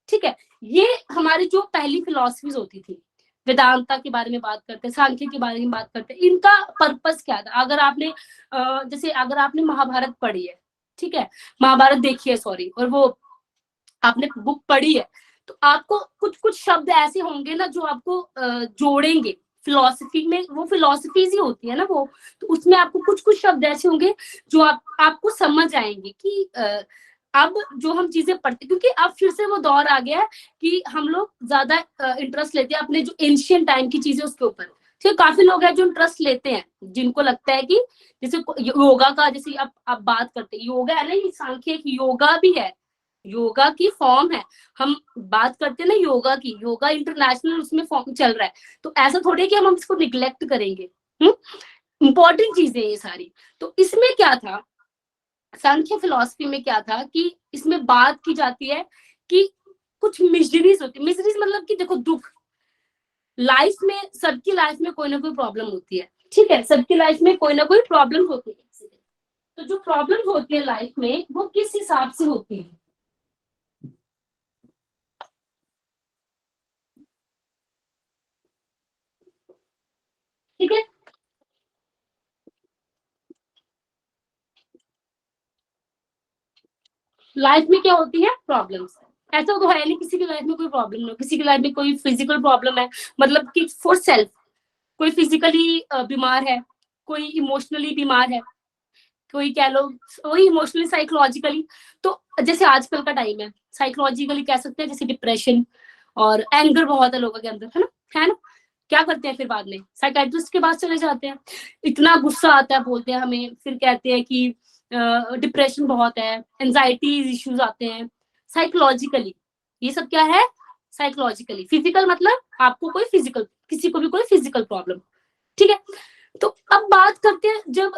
ठीक है। ये हमारी जो पहली फिलॉसफीज होती थी, वेदांता के बारे में बात करते हैं, सांख्य के बारे में बात करते हैं, इनका पर्पस क्या था। अगर आपने जैसे अगर आपने महाभारत पढ़ी है, ठीक है, महाभारत देखी है सॉरी, और वो आपने बुक पढ़ी है, तो आपको कुछ कुछ शब्द ऐसे होंगे ना जो आपको जोड़ेंगे फिलॉसफी में, वो फिलॉसफीज ही होती है ना वो, तो उसमें आपको कुछ कुछ शब्द ऐसे होंगे जो आपको समझ आएंगे कि अब जो हम चीजें पढ़ते, क्योंकि अब फिर से वो दौर आ गया है कि हम लोग ज्यादा इंटरेस्ट लेते हैं अपने जो एंशियंट टाइम की चीजें उसके ऊपर। ठीक, काफी लोग हैं जो इंटरेस्ट लेते हैं, जिनको लगता है कि जैसे योगा का, जैसे अब बात करते हैं योगा है ना, ये सांख्य एक योगा भी है, योगा की फॉर्म है। हम बात करते हैं ना योगा की, योगा इंटरनेशनल उसमें फॉर्म चल रहा है, तो ऐसा थोड़ी है कि हम इसको निग्लेक्ट करेंगे। इंपॉर्टेंट चीजें ये सारी। तो इसमें क्या था, सांख्य फिलॉसफी में क्या था कि इसमें बात की जाती है कि कुछ मिजरीज होती है। मिजरीज मतलब कि देखो दुख, लाइफ में सबकी लाइफ में कोई ना कोई प्रॉब्लम होती है, ठीक है, सबकी लाइफ में कोई ना कोई प्रॉब्लम होती है। तो जो प्रॉब्लम होती है लाइफ में वो किस हिसाब से होती है, ठीक है। लाइफ में क्या होती है प्रॉब्लम्स, ऐसा तो है नहीं किसी की लाइफ में कोई प्रॉब्लम नहीं हो, किसी की लाइफ में कोई फिजिकल प्रॉब्लम है, मतलब कि फॉर सेल्फ, कोई फिजिकली बीमार है, कोई इमोशनली बीमार है, कोई कह लो वही इमोशनली साइकोलॉजिकली। तो जैसे आजकल का टाइम है, साइकोलॉजिकली कह सकते हैं, जैसे डिप्रेशन और एंगर बहुत है लोगों के अंदर, है ना। क्या करते हैं फिर बाद में साइकेट्रिस्ट के पास चले जाते हैं, इतना गुस्सा आता है, बोलते हैं हमें, फिर कहते हैं कि डिप्रेशन बहुत है, एंजाइटी इश्यूज आते हैं साइकोलॉजिकली। ये सब क्या है साइकोलॉजिकली। फिजिकल मतलब आपको कोई फिजिकल, किसी को भी कोई फिजिकल प्रॉब्लम, ठीक है। तो अब बात करते हैं जब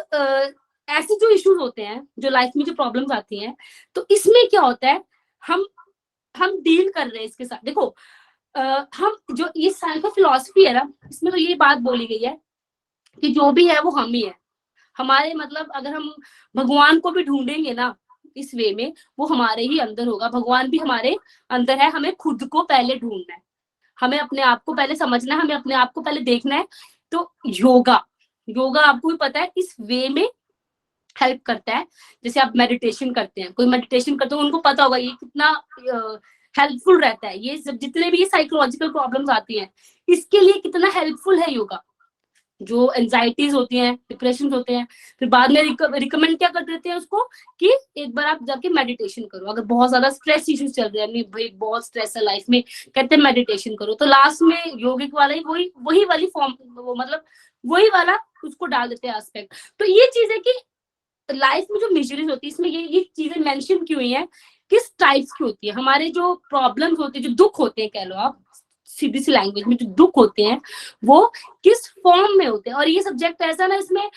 ऐसे जो इश्यूज होते हैं, जो लाइफ में जो प्रॉब्लम्स आती हैं, तो इसमें क्या होता है, हम डील कर रहे हैं इसके साथ। देखो हम जो ये साइको फिलॉसफी है ना, इसमें तो ये बात बोली गई है कि जो भी है वो हम ही है। हमारे मतलब अगर हम भगवान को भी ढूंढेंगे ना इस वे में, वो हमारे ही अंदर होगा, भगवान भी हमारे अंदर है। हमें खुद को पहले ढूंढना है, हमें अपने आप को पहले समझना है, हमें अपने आप को पहले देखना है। तो योगा आपको भी पता है इस वे में हेल्प करता है। जैसे आप मेडिटेशन करते हैं, कोई मेडिटेशन करते हो, उनको पता होगा ये कितना हेल्पफुल रहता है। ये सब जितने भी साइकोलॉजिकल प्रॉब्लम्स आती हैं, इसके लिए कितना हेल्पफुल है योगा। जो एंजाइटीज होती हैं, डिप्रेशन होते हैं, फिर बाद में रिकमेंड क्या कर देते हैं उसको कि एक बार आप जाके मेडिटेशन करो। अगर बहुत ज्यादा स्ट्रेस इश्यूज चल रहे हैं, नहीं भाई बहुत स्ट्रेस है लाइफ में, कहते हैं मेडिटेशन करो, तो लास्ट में योगिक वाला ही वही वाली फॉर्म, वो मतलब वही वाला उसको डाल देते हैं एस्पेक्ट। तो ये चीज है कि लाइफ में जो मिजरीज होती है, इसमें ये चीजें मेंशन क्यों हुई है, किस टाइप्स की होती है। हमारे जो प्रॉब्लम्स होते हैं, जो दुख होते हैं, कह लो आप सीधी सी लैंग्वेज में, जो दुख होते हैं वो किस फॉर्म में होते हैं। और ये सब्जेक्ट ऐसा ना, इसमें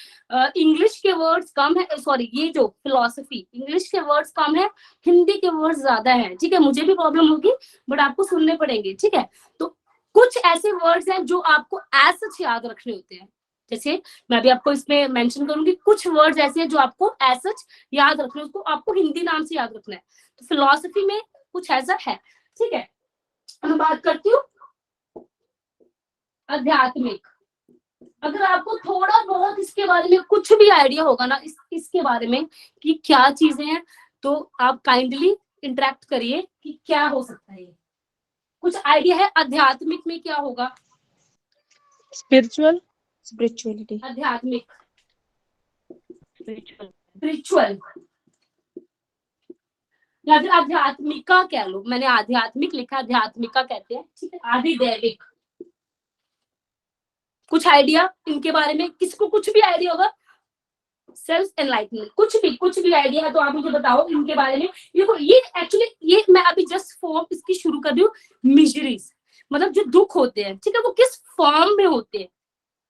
इंग्लिश के वर्ड्स कम है, सॉरी ये जो फिलॉसफी, इंग्लिश के वर्ड्स कम है, हिंदी के वर्ड्स ज्यादा है, ठीक है। मुझे भी प्रॉब्लम होगी बट आपको सुनने पड़ेंगे, ठीक है। तो कुछ ऐसे वर्ड्स हैं जो आपको एज सच याद रखने होते हैं। जैसे मैं अभी आपको इसमें मेंशन करूंगी, कुछ वर्ड्स ऐसे हैं जो आपको एज सच याद रखने, उसको आपको हिंदी नाम से याद रखना है। तो फिलॉसफी में कुछ ऐसा है, ठीक है। मैं बात करती हूँ आध्यात्मिक। अगर आपको थोड़ा बहुत इसके बारे में कुछ भी आइडिया होगा ना, इसके बारे में कि क्या चीजें हैं, तो आप काइंडली इंटरेक्ट करिए कि क्या हो सकता है। कुछ आइडिया है आध्यात्मिक में क्या होगा? स्पिरिचुअलिटी, आध्यात्मिक, स्पिरिचुअल, या फिर आध्यात्मिका कह लो। मैंने आध्यात्मिक लिखा, आध्यात्मिका कहते हैं, ठीक है। आधिदैविक, कुछ आइडिया इनके बारे में? किसको कुछ भी आइडिया होगा? सेल्फ एनलाइटमेंट, कुछ भी आइडिया है तो आप मुझे बताओ इनके बारे में। ये एक्चुअली ये मैं अभी जस्ट फॉर्म इसकी शुरू कर रही हूँ। मिजरीज मतलब जो दुख होते हैं, ठीक है, वो किस फॉर्म में होते हैं।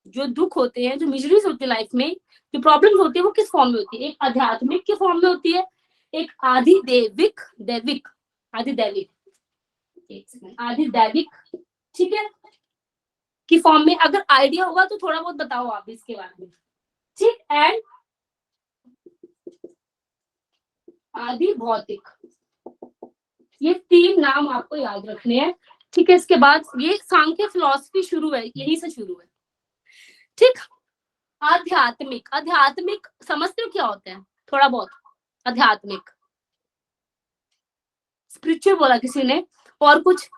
जो दुख होते हैं, जो मिजरीज होती है लाइफ में, जो प्रॉब्लम होती है, वो किस फॉर्म में होती है? एक आध्यात्मिक के फॉर्म में होती है, एक आधिदैविक, आधिदैविक, ठीक है, की फॉर्म में। अगर आइडिया होगा तो थोड़ा बहुत बताओ आप इसके बारे में, ठीक। एंड आदि भौतिक, ये 3 नाम आपको याद रखने हैं, ठीक है। इसके बाद ये सांख्य फिलॉसफी शुरू है, यहीं से शुरू है, ठीक। आध्यात्मिक, आध्यात्मिक समझते हो क्या होता है थोड़ा बहुत? आध्यात्मिक, स्पिरिचुअल बोला किसी ने, और कुछ?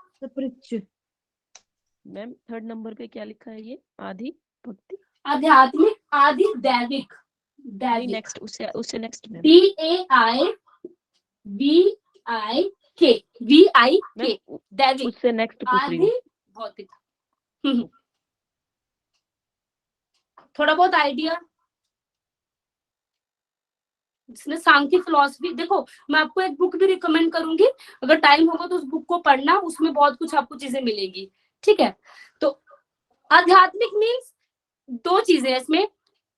मैम 3rd नंबर पे क्या लिखा है ये? आदि भक्ति, आध्यात्मिक, आदि दैविक, दैविक नेक्स्ट उससे नेक्स्ट मैम। DAIVIK, VIK, दैविक, उससे नेक्स्ट पूछ रही हूँ। आदि भौतिक। थोड़ा बहुत आइडिया? जिसने सांख्य फिलॉसफी, देखो मैं आपको एक बुक भी रिकमेंड करूंगी, अगर टाइम होगा तो उस बुक को पढ़ना, उसमें बहुत कुछ आपको चीजें मिलेंगी, ठीक है। तो आध्यात्मिक मीन्स 2 चीजें हैं इसमें,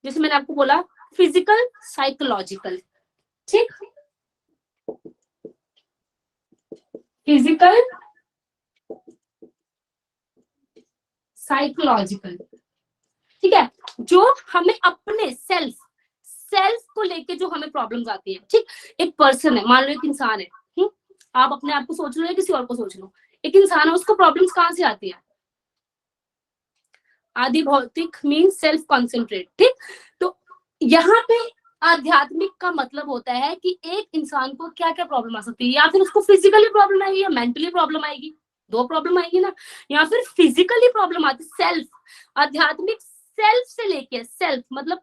जैसे मैंने आपको बोला, फिजिकल, साइकोलॉजिकल, ठीक। फिजिकल, साइकोलॉजिकल, ठीक है। जो हमें अपने सेल्फ को लेके जो हमें प्रॉब्लम्स आती है, ठीक। एक पर्सन है, मान लो एक इंसान है, आप अपने आप को सोच लो या किसी और को सोच लो, एक इंसान है, उसको प्रॉब्लम्स कहाँ से आती है? आदि भौतिक मीन्स सेल्फ कॉन्सेंट्रेट, ठीक। तो यहाँ पे आध्यात्मिक का मतलब होता है कि एक इंसान को क्या क्या प्रॉब्लम आ सकती है, या फिर उसको फिजिकली प्रॉब्लम आएगी या मेंटली प्रॉब्लम आएगी, 2 प्रॉब्लम आएगी ना, या फिर फिजिकली प्रॉब्लम आती, सेल्फ। आध्यात्मिक सेल्फ से लेके, सेल्फ मतलब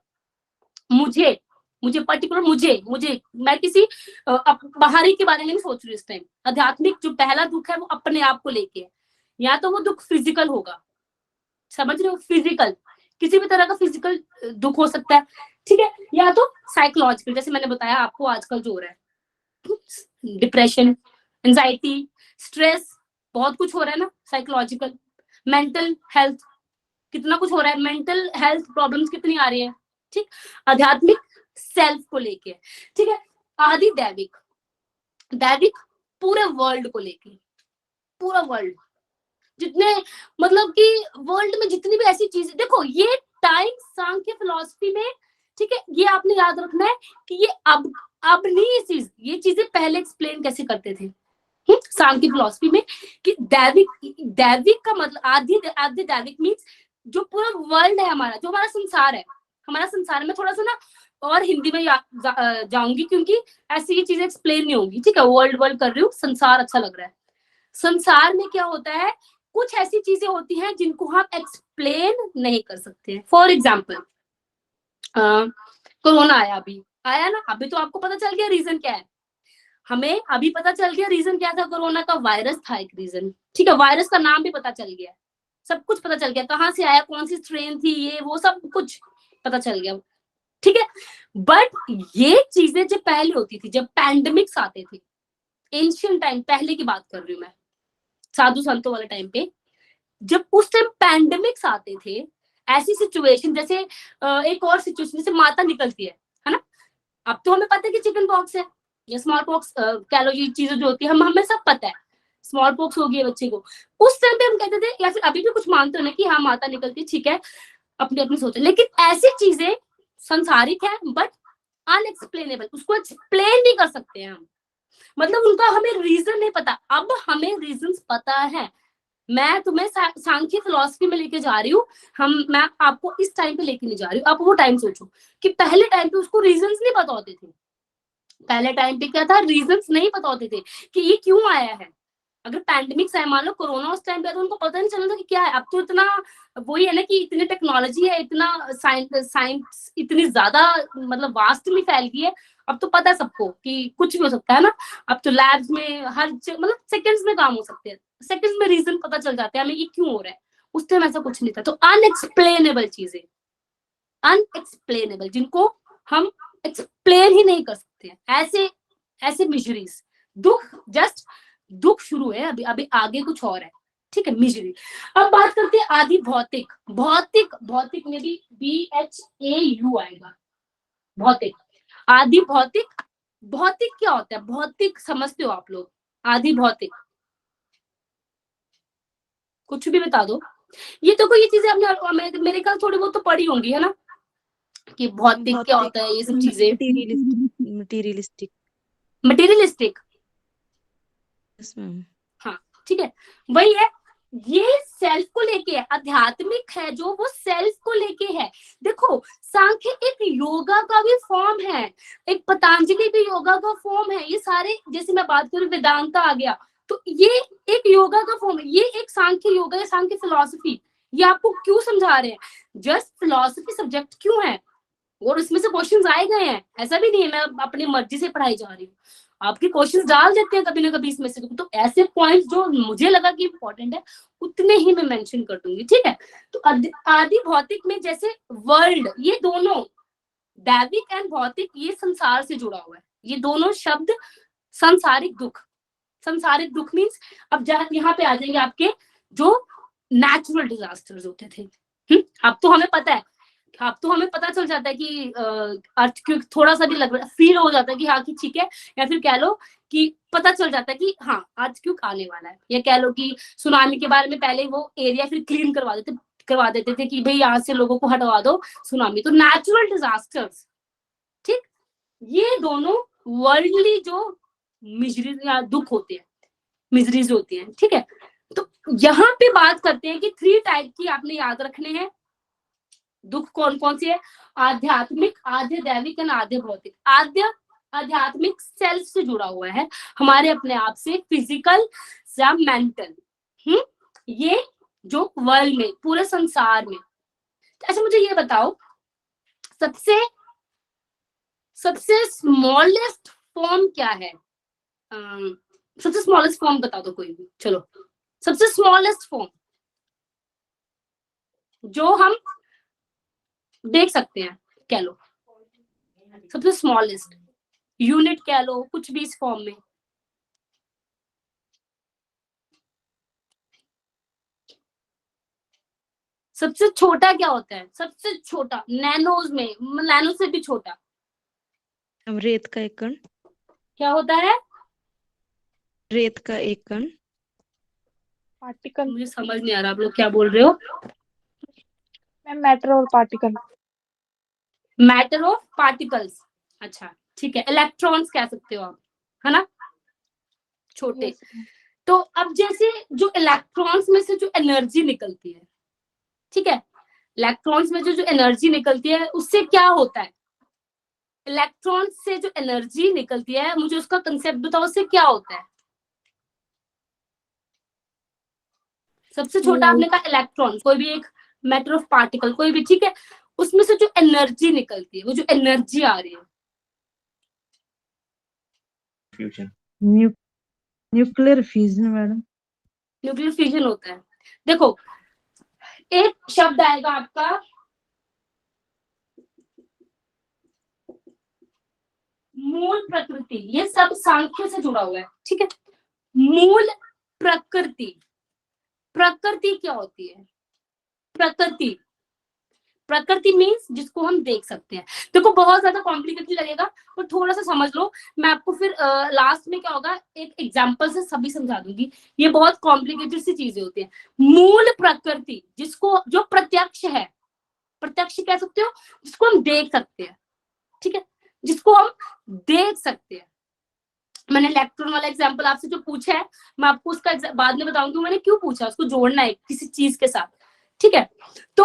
मुझे पर्टिकुलर, मुझे मैं किसी बाहरी के बारे में नहीं सोच रही इस टाइम। आध्यात्मिक जो पहला दुख है वो अपने आप को लेके है, या तो वो दुख फिजिकल होगा, समझ रहे हो, फिजिकल, किसी भी तरह का फिजिकल दुख हो सकता है, ठीक है, या तो साइकोलॉजिकल, जैसे मैंने बताया आपको आजकल जो हो रहा है, डिप्रेशन, एंजाइटी, स्ट्रेस, बहुत कुछ हो रहा है ना, साइकोलॉजिकल। मेंटल हेल्थ, कितना कुछ हो रहा है, मेंटल हेल्थ प्रॉब्लम्स कितनी आ रही है, ठीक। आध्यात्मिक सेल्फ को लेके, ठीक है। आदि दैविक, दैविक पूरे वर्ल्ड को लेके, पूरा वर्ल्ड, जितने मतलब कि वर्ल्ड में जितनी भी ऐसी चीजें, देखो ये टाइम सांख्य फिलॉसफी में, ठीक है, ये आपने याद रखना है कि ये अब नहीं, ये चीजें पहले एक्सप्लेन कैसे करते थे सांख्य फिलॉसफी में, कि दैविक का मतलब आदि दैविक मीन्स जो पूरा वर्ल्ड है हमारा, जो हमारा संसार है, मैं थोड़ा सा ना और हिंदी में जाऊंगी, क्योंकि ऐसी ये चीजें एक्सप्लेन नहीं होंगी, ठीक है। वर्ल्ड कर रही हूँ, संसार अच्छा लग रहा है। संसार में क्या होता है, कुछ ऐसी चीजें होती हैं जिनको हम एक्सप्लेन नहीं कर सकते हैं। फॉर एग्जाम्पल, कोरोना आया ना, अभी तो आपको पता चल गया रीजन क्या है, हमें अभी पता चल गया रीजन क्या था, कोरोना का वायरस था एक रीजन, ठीक है। वायरस का नाम भी पता चल गया, सब कुछ पता चल गया, कहाँ से आया, कौन सी स्ट्रेन थी, ये वो सब कुछ पता चल गया, ठीक है। बट ये चीजें जब पहले होती थी, जब पैंडेमिक्स आते थे, एंशियंट टाइम, पहले की बात कर रही हूँ मैं, साधु संतों वाले टाइम पे, जब उस टाइम पैंडेमिक्स आते थे, ऐसी सिचुएशन, जैसे एक और सिचुएशन, जैसे माता निकलती है ना, अब तो हमें पता है कि चिकन पॉक्स है या स्मॉल पॉक्स कह लो, ये चीजें जो होती है हमें सब पता है, स्मॉल पॉक्स हो गई बच्चे को, उस टाइम पे हम कहते थे, या फिर अभी भी कुछ मानते हो ना कि हाँ माता निकलती है, ठीक है, अपनी अपनी सोच है, लेकिन ऐसी चीजें संसारिक है बट अनएक्सप्लेनेबल, उसको एक्सप्लेन नहीं कर सकते हैं हम, मतलब उनका हमें रीजन नहीं पता। अब हमें रीजंस पता है, मैं तुम्हें सांख्य फिलॉसफी में लेके जा रही हूँ, मैं आपको इस टाइम पे लेके नहीं जा रही हूँ। आप वो टाइम सोचो कि पहले टाइम पे उसको रीजंस नहीं पता होते थे, पहले टाइम पे क्या था, रीजंस नहीं पता होते थे कि ये क्यों आया है। अगर पैंडेमिक्स है, मान लो कोरोना उस टाइम पे, तो उनको पता नहीं चला था कि क्या है। अब तो इतना वही है ना कि इतनी टेक्नोलॉजी है, इतना साइंस इतनी ज्यादा मतलब वास्ट में फैल गई है, अब तो पता है सबको कि कुछ भी हो सकता है ना। अब तो लैब्स में हर मतलब सेकंड्स में काम हो सकते हैं, सेकंड्स में रीजन पता चल जाते हैं हमें ये क्यों हो रहा है। उस टाइम ऐसा कुछ नहीं था। तो अनएक्सप्लेनेबल चीजें, अनएक्सप्लेनेबल, जिनको हम एक्सप्लेन ही नहीं कर सकते, ऐसे मिजरीज, जस्ट दुख शुरू है, अभी आगे कुछ और है, ठीक है, मिजरी। अब बात करते हैं आदि भौतिक। भौतिक में भी BHAU आएगा, भौतिक, आदि भौतिक। भौतिक क्या होता है, भौतिक समझते हो आप लोग, आदि भौतिक कुछ भी बता दो। ये तो कोई ये चीजें आपने मेरे ख्याल थोड़ी बहुत तो पढ़ी होंगी, है ना, कि भौतिक क्या होता है, ये सब चीजें। मटीरियलिस्टिक। Materialistic, Yes, ma'am. ठीक है, वही है। ये सेल्फ को लेके है, आध्यात्मिक है जो वो सेल्फ को लेके है। देखो सांख्य एक योगा का भी फॉर्म है, एक पतंजलि भी योगा का फॉर्म है। ये सारे, जैसे मैं बात करूं वेदांता आ गया, तो ये एक योगा का फॉर्म है। ये एक सांख्य योगा है, सांख्य फिलॉसफी। ये आपको क्यों समझा रहे हैं, जस्ट फिलॉसफी सब्जेक्ट क्यों है, और इसमें से क्वेश्चंस आए गए हैं। ऐसा भी नहीं है मैं अपनी मर्जी से पढ़ाई जा रही हूँ, आपके क्वेश्चंस डाल देते हैं कभी ना कभी इसमें से। तो ऐसे पॉइंट्स जो मुझे लगा कि इंपॉर्टेंट है उतने ही मैं मेंशन कर दूंगी, ठीक है। तो आदि भौतिक में जैसे वर्ल्ड, ये दोनों दैविक एंड भौतिक, ये संसार से जुड़ा हुआ है। ये दोनों शब्द सांसारिक दुख, सांसारिक दुख मीन्स अब यहाँ पे आ जाएंगे आपके जो नेचुरल डिजास्टर्स होते थे। अब तो हमें पता है, अब तो हमें पता चल जाता है कि अर्थक्वेक थोड़ा सा भी लग रहा है, फील हो जाता है कि हाँ कि ठीक है, या फिर कह लो कि पता चल जाता है कि हाँ अर्थक्वेक आने वाला है, या कह लो कि सुनामी के बारे में पहले वो एरिया फिर क्लीन करवा देते थे कि भाई यहाँ से लोगों को हटवा दो, सुनामी। तो नेचुरल डिजास्टर्स, ठीक, ये दोनों वर्ल्डली जो मिजरीज या दुख होते हैं, मिजरीज होती हैं, ठीक है। तो यहाँ पे बात करते हैं कि 3 टाइप की आपने याद रखने हैं दुख। कौन कौन सी है, आध्यात्मिक, आध्य दैविक एंड आध्य भौतिक। आध्य आध्यात्मिक सेल्फ से जुड़ा हुआ है, हमारे अपने आप से, फिजिकल या मेंटल, ये जो वर्ल्ड में, पूरे संसार में। अच्छा मुझे ये बताओ, सबसे स्मॉलेस्ट फॉर्म क्या है, सबसे स्मॉलेस्ट फॉर्म बता दो कोई भी, चलो सबसे स्मॉलेस्ट फॉर्म जो हम देख सकते हैं, कह लो सबसे स्मॉलेस्ट यूनिट, कह लो कुछ भी इस फॉर्म में। सबसे छोटा क्या होता है, सबसे छोटा नैनोज में, नैनो से भी छोटा रेत का एक कण, क्या होता है, रेत का एक कण, पार्टिकल, मुझे समझ नहीं आ रहा आप लोग क्या बोल रहे हो। मैटर और पार्टिकल, मैटर ऑफ पार्टिकल्स, अच्छा ठीक है, इलेक्ट्रॉन्स कह सकते हो आप, है ना, छोटे। तो अब जैसे जो इलेक्ट्रॉन्स में से जो एनर्जी निकलती है, ठीक है, इलेक्ट्रॉन्स में जो एनर्जी निकलती है उससे क्या होता है, इलेक्ट्रॉन से जो एनर्जी निकलती है, मुझे उसका कंसेप्ट बताओ, उससे क्या होता है। सबसे छोटा आपने कहा इलेक्ट्रॉन, कोई भी एक मैटर ऑफ पार्टिकल, कोई भी, ठीक है, उसमें से जो एनर्जी निकलती है, वो जो एनर्जी आ रही है, fusion, nuclear fusion madam. Nuclear fusion होता है। देखो एक शब्द आएगा आपका मूल प्रकृति, ये सब सांख्य से जुड़ा हुआ है, ठीक है। मूल प्रकृति, प्रकृति क्या होती है, प्रकृति, प्रकृति मीन्स जिसको हम देख सकते हैं। देखो बहुत ज्यादा कॉम्प्लिकेटेड लगेगा, पर थोड़ा सा समझ लो, मैं आपको फिर लास्ट में क्या होगा एक एग्जांपल से सभी समझा दूंगी। ये बहुत कॉम्प्लिकेटेड सी चीजें होती हैं। मूल प्रकृति, जिसको जो प्रत्यक्ष है, प्रत्यक्ष कह सकते हो, जिसको हम देख सकते हैं, ठीक है, जिसको हम देख सकते हैं। मैंने इलेक्ट्रॉन वाला एग्जांपल आपसे जो पूछा है, मैं आपको उसका बाद में बताऊंगी मैंने क्यों पूछा, उसको जोड़ना है किसी चीज के साथ, ठीक है। तो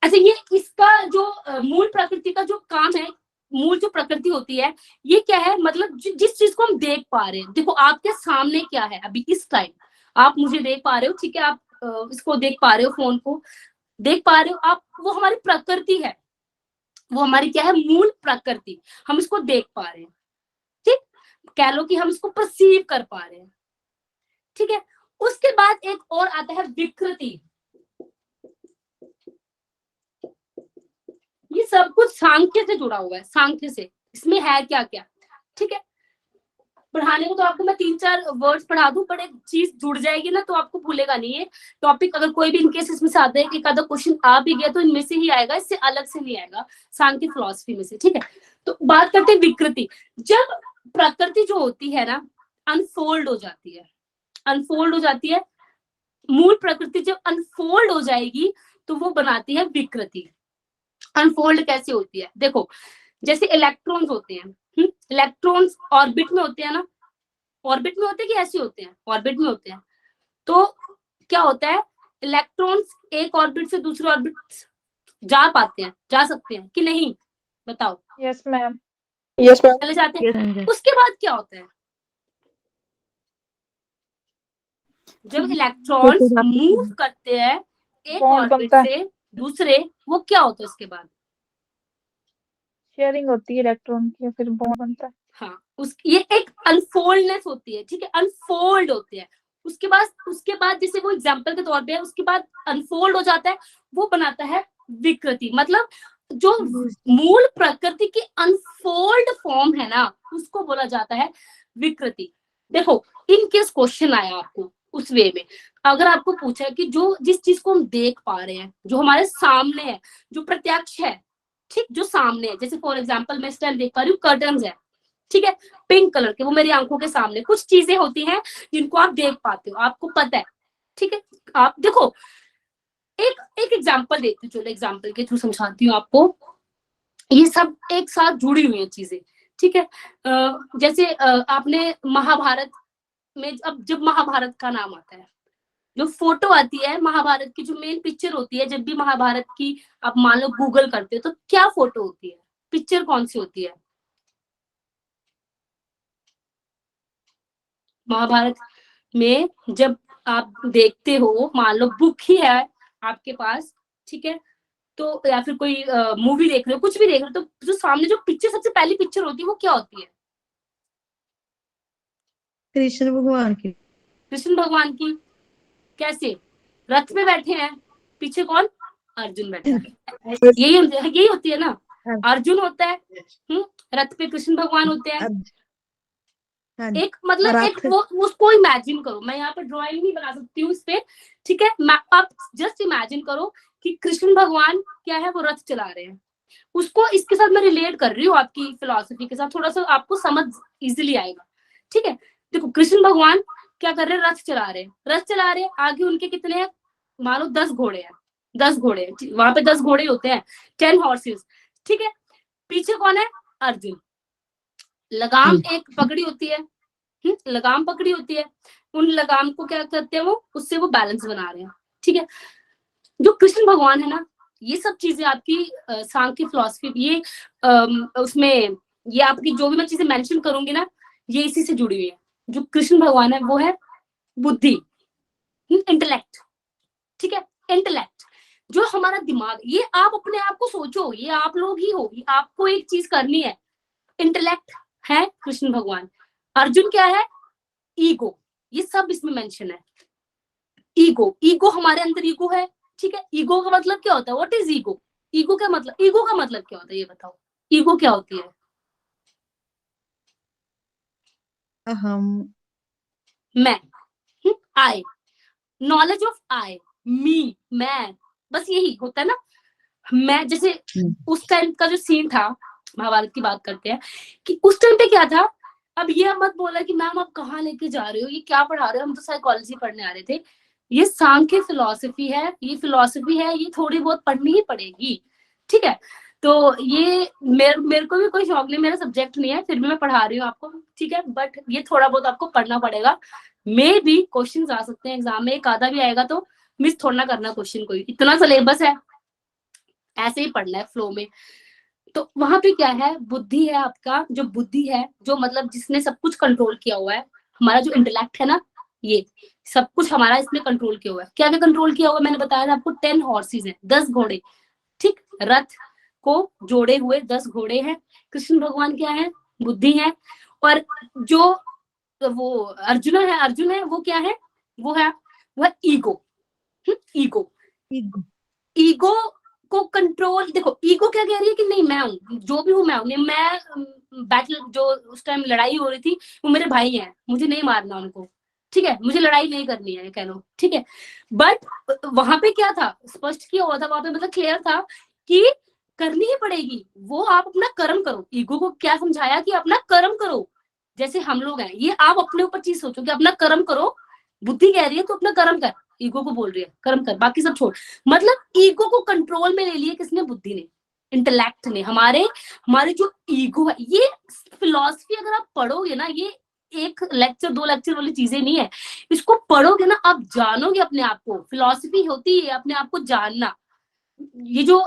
अच्छा, ये इसका जो मूल प्रकृति का जो काम है, मूल जो प्रकृति होती है, ये क्या है, मतलब जिस चीज को हम देख पा रहे हैं। देखो आपके सामने क्या है अभी इस टाइम, आप मुझे देख पा रहे हो, ठीक है, आप इसको देख पा रहे हो, फोन को देख पा रहे हो आप, वो हमारी प्रकृति है, वो हमारी क्या है, मूल प्रकृति, हम इसको देख पा रहे हैं, ठीक, कह लो कि हम इसको परसीव कर पा रहे हैं, ठीक है। उसके बाद एक और आता है विकृति। ये सब कुछ सांख्य से जुड़ा हुआ है, सांख्य से, इसमें है क्या क्या, ठीक है। पढ़ाने को तो आपको मैं 3-4 वर्ड्स पढ़ा दूं, पर एक चीज जुड़ जाएगी ना तो आपको भूलेगा नहीं है टॉपिक। अगर कोई भी इनकेस इसमें से आता है कि एक आधा क्वेश्चन आ भी गया तो इनमें से ही आएगा, इससे अलग से नहीं आएगा, सांख्य फिलॉसफी में से, ठीक है। तो बात करते हैं विकृति। जब प्रकृति जो होती है ना अनफोल्ड हो जाती है, अनफोल्ड हो जाती है, मूल प्रकृति जब अनफोल्ड हो जाएगी तो वो बनाती है विकृति। अनफोल्ड कैसे होती है, देखो जैसे इलेक्ट्रॉन्स होते हैं, इलेक्ट्रॉन्स ऑर्बिट में होते हैं ना, ऑर्बिट में होते हैं कि ऐसे होते हैं, ऑर्बिट में होते हैं। तो क्या होता है, इलेक्ट्रॉन्स एक ऑर्बिट से दूसरे ऑर्बिट जा पाते हैं, जा सकते हैं कि नहीं, बताओ। Yes, ma'am. चले जाते हैं। उसके बाद क्या होता है, जब इलेक्ट्रॉन्स मूव करते हैं एक Bond ऑर्बिट बनता है। से दूसरे, वो क्या होता है उसके बाद? शेयरिंग होती है इलेक्ट्रॉन की, फिर बॉन्ड बनता है। हाँ, ये एक अनफोल्डनेस होती है, ठीक है, अनफोल्ड होते हैं। उसके बाद जैसे वो एग्जांपल के तौर पे है, उसके बाद अनफोल्ड हो जाता है, वो बनाता है विकृति। मतलब जो मूल प्रकृति की अनफोल्ड फॉर्म है ना, उसको बोला जाता है विकृति। देखो, इन केस क्वेश्चन आया आपको उस वे में, अगर आपको पूछा है कि जो जिस चीज को हम देख पा रहे हैं, जो हमारे सामने है, जो प्रत्यक्ष है, ठीक, जो सामने है, जैसे फॉर एग्जांपल मैं इस टाइम देख पा रही हूँ कर्टन्स है, ठीक है, पिंक कलर के, वो मेरी आंखों के सामने कुछ चीजें होती हैं जिनको आप देख पाते हो, आपको पता है, ठीक है। आप देखो, एक एग्जांपल देती हूँ, चलो एग्जांपल के थ्रू समझाती हूँ आपको। ये सब एक साथ जुड़ी हुई हैं चीजें, ठीक है। जैसे आपने महाभारत में, अब जब महाभारत का नाम आता है, जो फोटो आती है महाभारत की, जो मेन पिक्चर होती है, जब भी महाभारत की आप मान लो गूगल करते हो, तो क्या फोटो होती है, पिक्चर कौन सी होती है महाभारत में? जब आप देखते हो, मान लो बुक ही है आपके पास, ठीक है, तो या फिर कोई मूवी देख रहे हो, कुछ भी देख रहे हो, तो जो सामने जो पिक्चर, सबसे पहली पिक्चर होती है, वो क्या होती है? कृष्ण भगवान की। कृष्ण भगवान की। कैसे? रथ में बैठे हैं, पीछे कौन? अर्जुन बैठा है। यही होती है ना, अर्जुन होता है, रथ पे कृष्ण भगवान होते हैं। एक मतलब एक वो उसको इमेजिन करो, मैं यहाँ पर ड्राइंग नहीं बना सकती हूँ इस पे, ठीक है, आप जस्ट इमेजिन करो कि कृष्ण भगवान क्या है, वो रथ चला रहे हैं। उसको इसके साथ मैं रिलेट कर रही हूँ आपकी फिलॉसफी के साथ, थोड़ा सा आपको समझ इजिली आएगा, ठीक है। देखो, कृष्ण भगवान क्या कर रहे हैं, रथ चला रहे हैं, रथ चला रहे हैं, आगे उनके कितने हैं, मान लो 10 घोड़े हैं, 10 घोड़े हैं, वहां पे 10 घोड़े होते हैं, 10 हॉर्सेस, ठीक है। पीछे कौन है? अर्जुन। लगाम एक पकड़ी होती है, लगाम पकड़ी होती है, उन लगाम को क्या करते हैं, वो उससे वो बैलेंस बना रहे हैं, ठीक है। जो कृष्ण भगवान है ना, ये सब चीजें आपकी सांख्य फिलॉसफी, ये उसमें ये आपकी जो भी मैं चीजें मेंशन करूंगी ना, ये इसी से जुड़ी हुई है। जो कृष्ण भगवान है वो है बुद्धि, इंटेलेक्ट, ठीक है, इंटेलेक्ट, जो हमारा दिमाग, ये आप अपने आप को सोचो, ये आप लोग ही हो, आपको एक चीज करनी है, इंटेलेक्ट है कृष्ण भगवान। अर्जुन क्या है? ईगो, ये सब इसमें मेंशन है। ईगो हमारे अंदर ईगो है, ठीक है। ईगो का मतलब क्या होता है? What is ego? ईगो का मतलब क्या होता है, ये बताओ, ईगो क्या होती है? मैं, आई, नॉलेज ऑफ आई, मी, मैं, बस यही होता है ना। मैं, जैसे उस टाइम का जो सीन था, महाभारत की बात करते हैं, कि उस टाइम पे क्या था। अब ये मत बोला कि मैम आप कहाँ लेके जा रहे हो, ये क्या पढ़ा रहे हो, हम तो साइकोलॉजी पढ़ने आ रहे थे। ये सांख्य फिलॉसफी है, ये थोड़ी बहुत पढ़नी ही पड़ेगी, ठीक है। तो ये मेरे को भी कोई शौक नहीं, मेरा सब्जेक्ट नहीं है, फिर भी मैं पढ़ा रही हूँ आपको, ठीक है। बट ये थोड़ा बहुत आपको पढ़ना पड़ेगा, मे भी क्वेश्चन आ सकते हैं एग्जाम में, एक आधा भी आएगा, तो मिस थोड़ा ना करना क्वेश्चन, कोई इतना सिलेबस है, ऐसे ही पढ़ना है फ्लो में। तो वहां पे क्या है, बुद्धि है आपका, जो बुद्धि है, जो मतलब जिसने सब कुछ कंट्रोल किया हुआ है, हमारा जो इंटेलेक्ट है ना, ये सब कुछ हमारा इसने कंट्रोल किया हुआ है। क्या क्या कंट्रोल किया हुआ है? मैंने बताया था आपको, 10 हॉर्सेस हैं, 10 घोड़े, ठीक, रथ को जोड़े हुए 10 घोड़े हैं। कृष्ण भगवान क्या है? बुद्धि है। और जो वो अर्जुन है वो क्या है? वो है ईगो, ईगो को कंट्रोल। देखो, ईगो क्या कह रही है कि नहीं, मैं हूँ, जो भी हूँ मैं हूँ, मैं बैटल, जो उस टाइम लड़ाई हो रही थी, वो मेरे भाई हैं, मुझे नहीं मारना उनको, ठीक है, मुझे लड़ाई नहीं करनी है, कह लो, ठीक है। बट वहां पे क्या था, स्पष्ट किया हुआ था वहां पे, मतलब क्लियर था कि करनी ही पड़ेगी, वो आप अपना कर्म करो। ईगो को क्या समझाया कि अपना कर्म करो, जैसे हम लोग हैं, ये आप अपने ऊपर चीज सोचो कि अपना कर्म करो। बुद्धि कह रही है तो अपना कर्म कर, ईगो को बोल रही है कर्म कर, बाकी सब छोड़। मतलब ईगो को कंट्रोल में ले लिया किसने? बुद्धि ने, इंटेलेक्ट ने। हमारे जो ईगो है, ये फिलॉसफी अगर आप पढ़ोगे ना, ये एक लेक्चर 2 लेक्चर वाली चीजें नहीं है, इसको पढ़ोगे ना आप जानोगे अपने आप को। फिलॉसफी होती है अपने आप को जानना। ये जो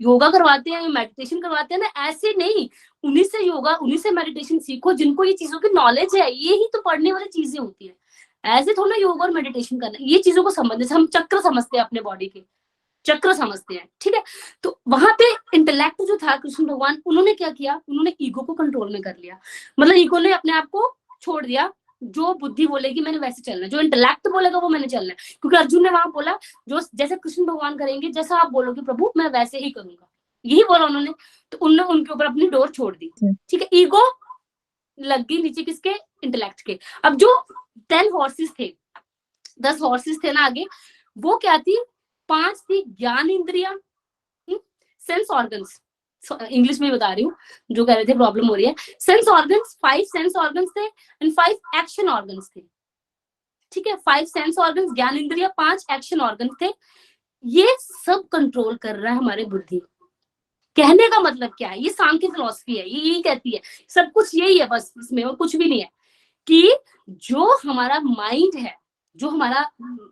योगा करवाते हैं, मेडिटेशन करवाते हैं ना, ऐसे नहीं, उन्हीं से योगा, उन्हीं से मेडिटेशन सीखो जिनको ये चीजों की नॉलेज है। ये ही तो पढ़ने वाली चीजें होती है, ऐसे थोड़ा योगा और मेडिटेशन करना। ये चीजों को समझने से हम चक्र समझते हैं, अपने बॉडी के चक्र समझते हैं, ठीक है। तो वहां पे इंटेलेक्ट जो था कृष्ण भगवान, उन्होंने क्या किया, उन्होंने ईगो को कंट्रोल में कर लिया। मतलब ईगो ने अपने आप को छोड़ दिया, जो बुद्धि बोलेगी मैंने वैसे चलना है, जो इंटेलेक्ट बोलेगा वो मैंने चलना है। क्योंकि अर्जुन ने वहां बोला जो जैसे कृष्ण भगवान करेंगे, जैसा आप बोलोगे प्रभु मैं वैसे ही करूंगा, यही बोला उन्होंने। तो उन्होंने उनके ऊपर अपनी डोर छोड़ दी, ठीक है। ईगो लग गई नीचे किसके, इंटेलेक्ट के। अब जो 10 हॉर्सेस थे, 10 हॉर्सेस थे ना आगे, वो क्या थी, 5 थी ज्ञान इंद्रिया, सेंस ऑर्गन्स, इंग्लिश में बता रही हूँ, जो कह रहे थे प्रॉब्लम हो रही है। सेंस ऑर्गन्स, 5 सेंस ऑर्गन्स थे एंड 5 एक्शन ऑर्गन्स थे, ठीक है। 5 सेंस ऑर्गन्स, ज्ञान इंद्रिया, 5 एक्शन ऑर्गन्स थे। ये सब कंट्रोल कर रहा है हमारे बुद्धि। कहने का मतलब क्या है, ये सांख्य फिलॉसफी है, ये यही कहती है, सब कुछ यही है बस, इसमें और कुछ भी नहीं है। कि जो हमारा माइंड है, जो हमारा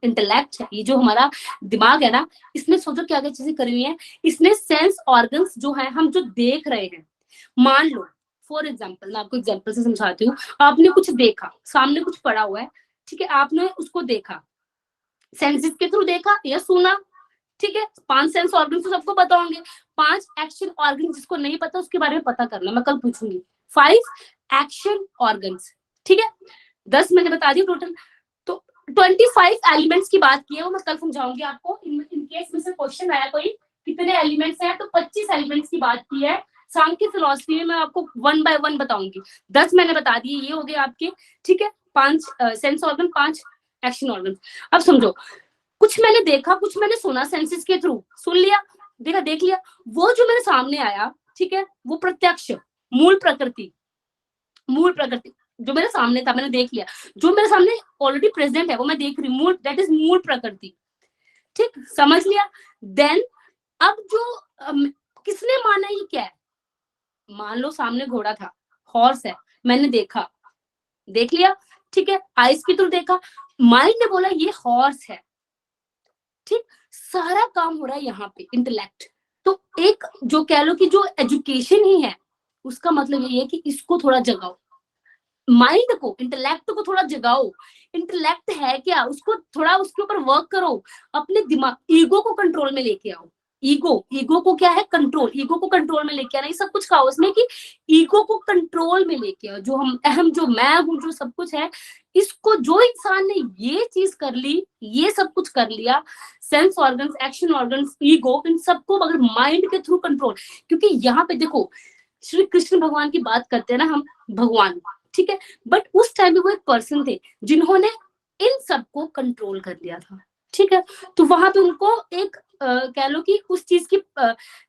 इंटेलेक्ट है, ये जो हमारा दिमाग है ना, इसने सोचो क्या क्या चीजें करी हुई है। इसने सेंस ऑर्गन्स जो है, हम जो देख रहे हैं, मान लो फॉर एग्जाम्पल, मैं आपको एग्जाम्पल से समझाती हूँ। आपने कुछ देखा, सामने कुछ पड़ा हुआ है, ठीक है, आपने उसको देखा, सेंसेस के थ्रू देखा या सुना, ठीक है। 5 सेंस ऑर्गन तो सबको पता होंगे। 5 एक्शन ऑर्गन, जिसको नहीं पता उसके बारे में पता करना, मैं कल पूछूंगी। 5 एक्शन ऑर्गन्स, ठीक है। 10 मैंने बता दी टोटल। तो 25 एलिमेंट्स की बात की है, वो मैं कल समझाऊंगी आपको। इन केस में से क्वेश्चन आया कोई कितने एलिमेंट्स हैं, तो 25 एलिमेंट्स की बात की है। सांख्य फिलॉसफी में मैं आपको 1 बाय 1 बताऊंगी। 10 मैंने बता दिए, ये हो गए आपके, ठीक है। 5 सेंस ऑर्गन, 5 एक्शन ऑर्गन। अब समझो, कुछ मैंने देखा, कुछ मैंने सुना, सेंसेस के थ्रू सुन लिया, देखा, देख लिया। वो जो मेरे सामने आया, ठीक है, वो प्रत्यक्ष, मूल प्रकृति जो मेरे सामने था, मैंने देख लिया। जो मेरे सामने ऑलरेडी प्रेजेंट है वो मैं देख रही हूँ, दैट इज मूल प्रकृति, ठीक, समझ लिया। देन अब जो किसने माना ये क्या है, मान लो सामने घोड़ा था, हॉर्स है, मैंने देखा, देख लिया, ठीक है, आइस के थ्रू देखा, माइंड ने बोला ये हॉर्स है, ठीक। सारा काम हो रहा है यहाँ पे इंटेलेक्ट। तो एक जो कह लो कि जो एजुकेशन ही है, उसका मतलब ये है कि इसको थोड़ा जगाओ, माइंड को, इंटेलेक्ट को थोड़ा जगाओ। इंटेलेक्ट है क्या, उसको थोड़ा उसके ऊपर वर्क करो, अपने दिमाग, ईगो को कंट्रोल में लेके आओ। ईगो को क्या है, कंट्रोल, ईगो को कंट्रोल में लेके आना। ये सब कुछ कहा उसमें कि ईगो को कंट्रोल में लेके आओ। जो हम अहम, जो मैं हूँ, जो सब कुछ है, इसको, जो इंसान ने ये चीज कर ली, ये सब कुछ कर लिया, sense organs, action organs, ego, इन सबको अगर माइंड के थ्रू कंट्रोल, क्योंकि यहाँ पे देखो श्री कृष्ण भगवान की बात करते हैं ना हम, भगवान, ठीक है, बट उस टाइम में वो एक पर्सन थे जिन्होंने इन सबको कंट्रोल कर लिया था, ठीक है। तो वहां पे उनको एक कह लो कि उस चीज की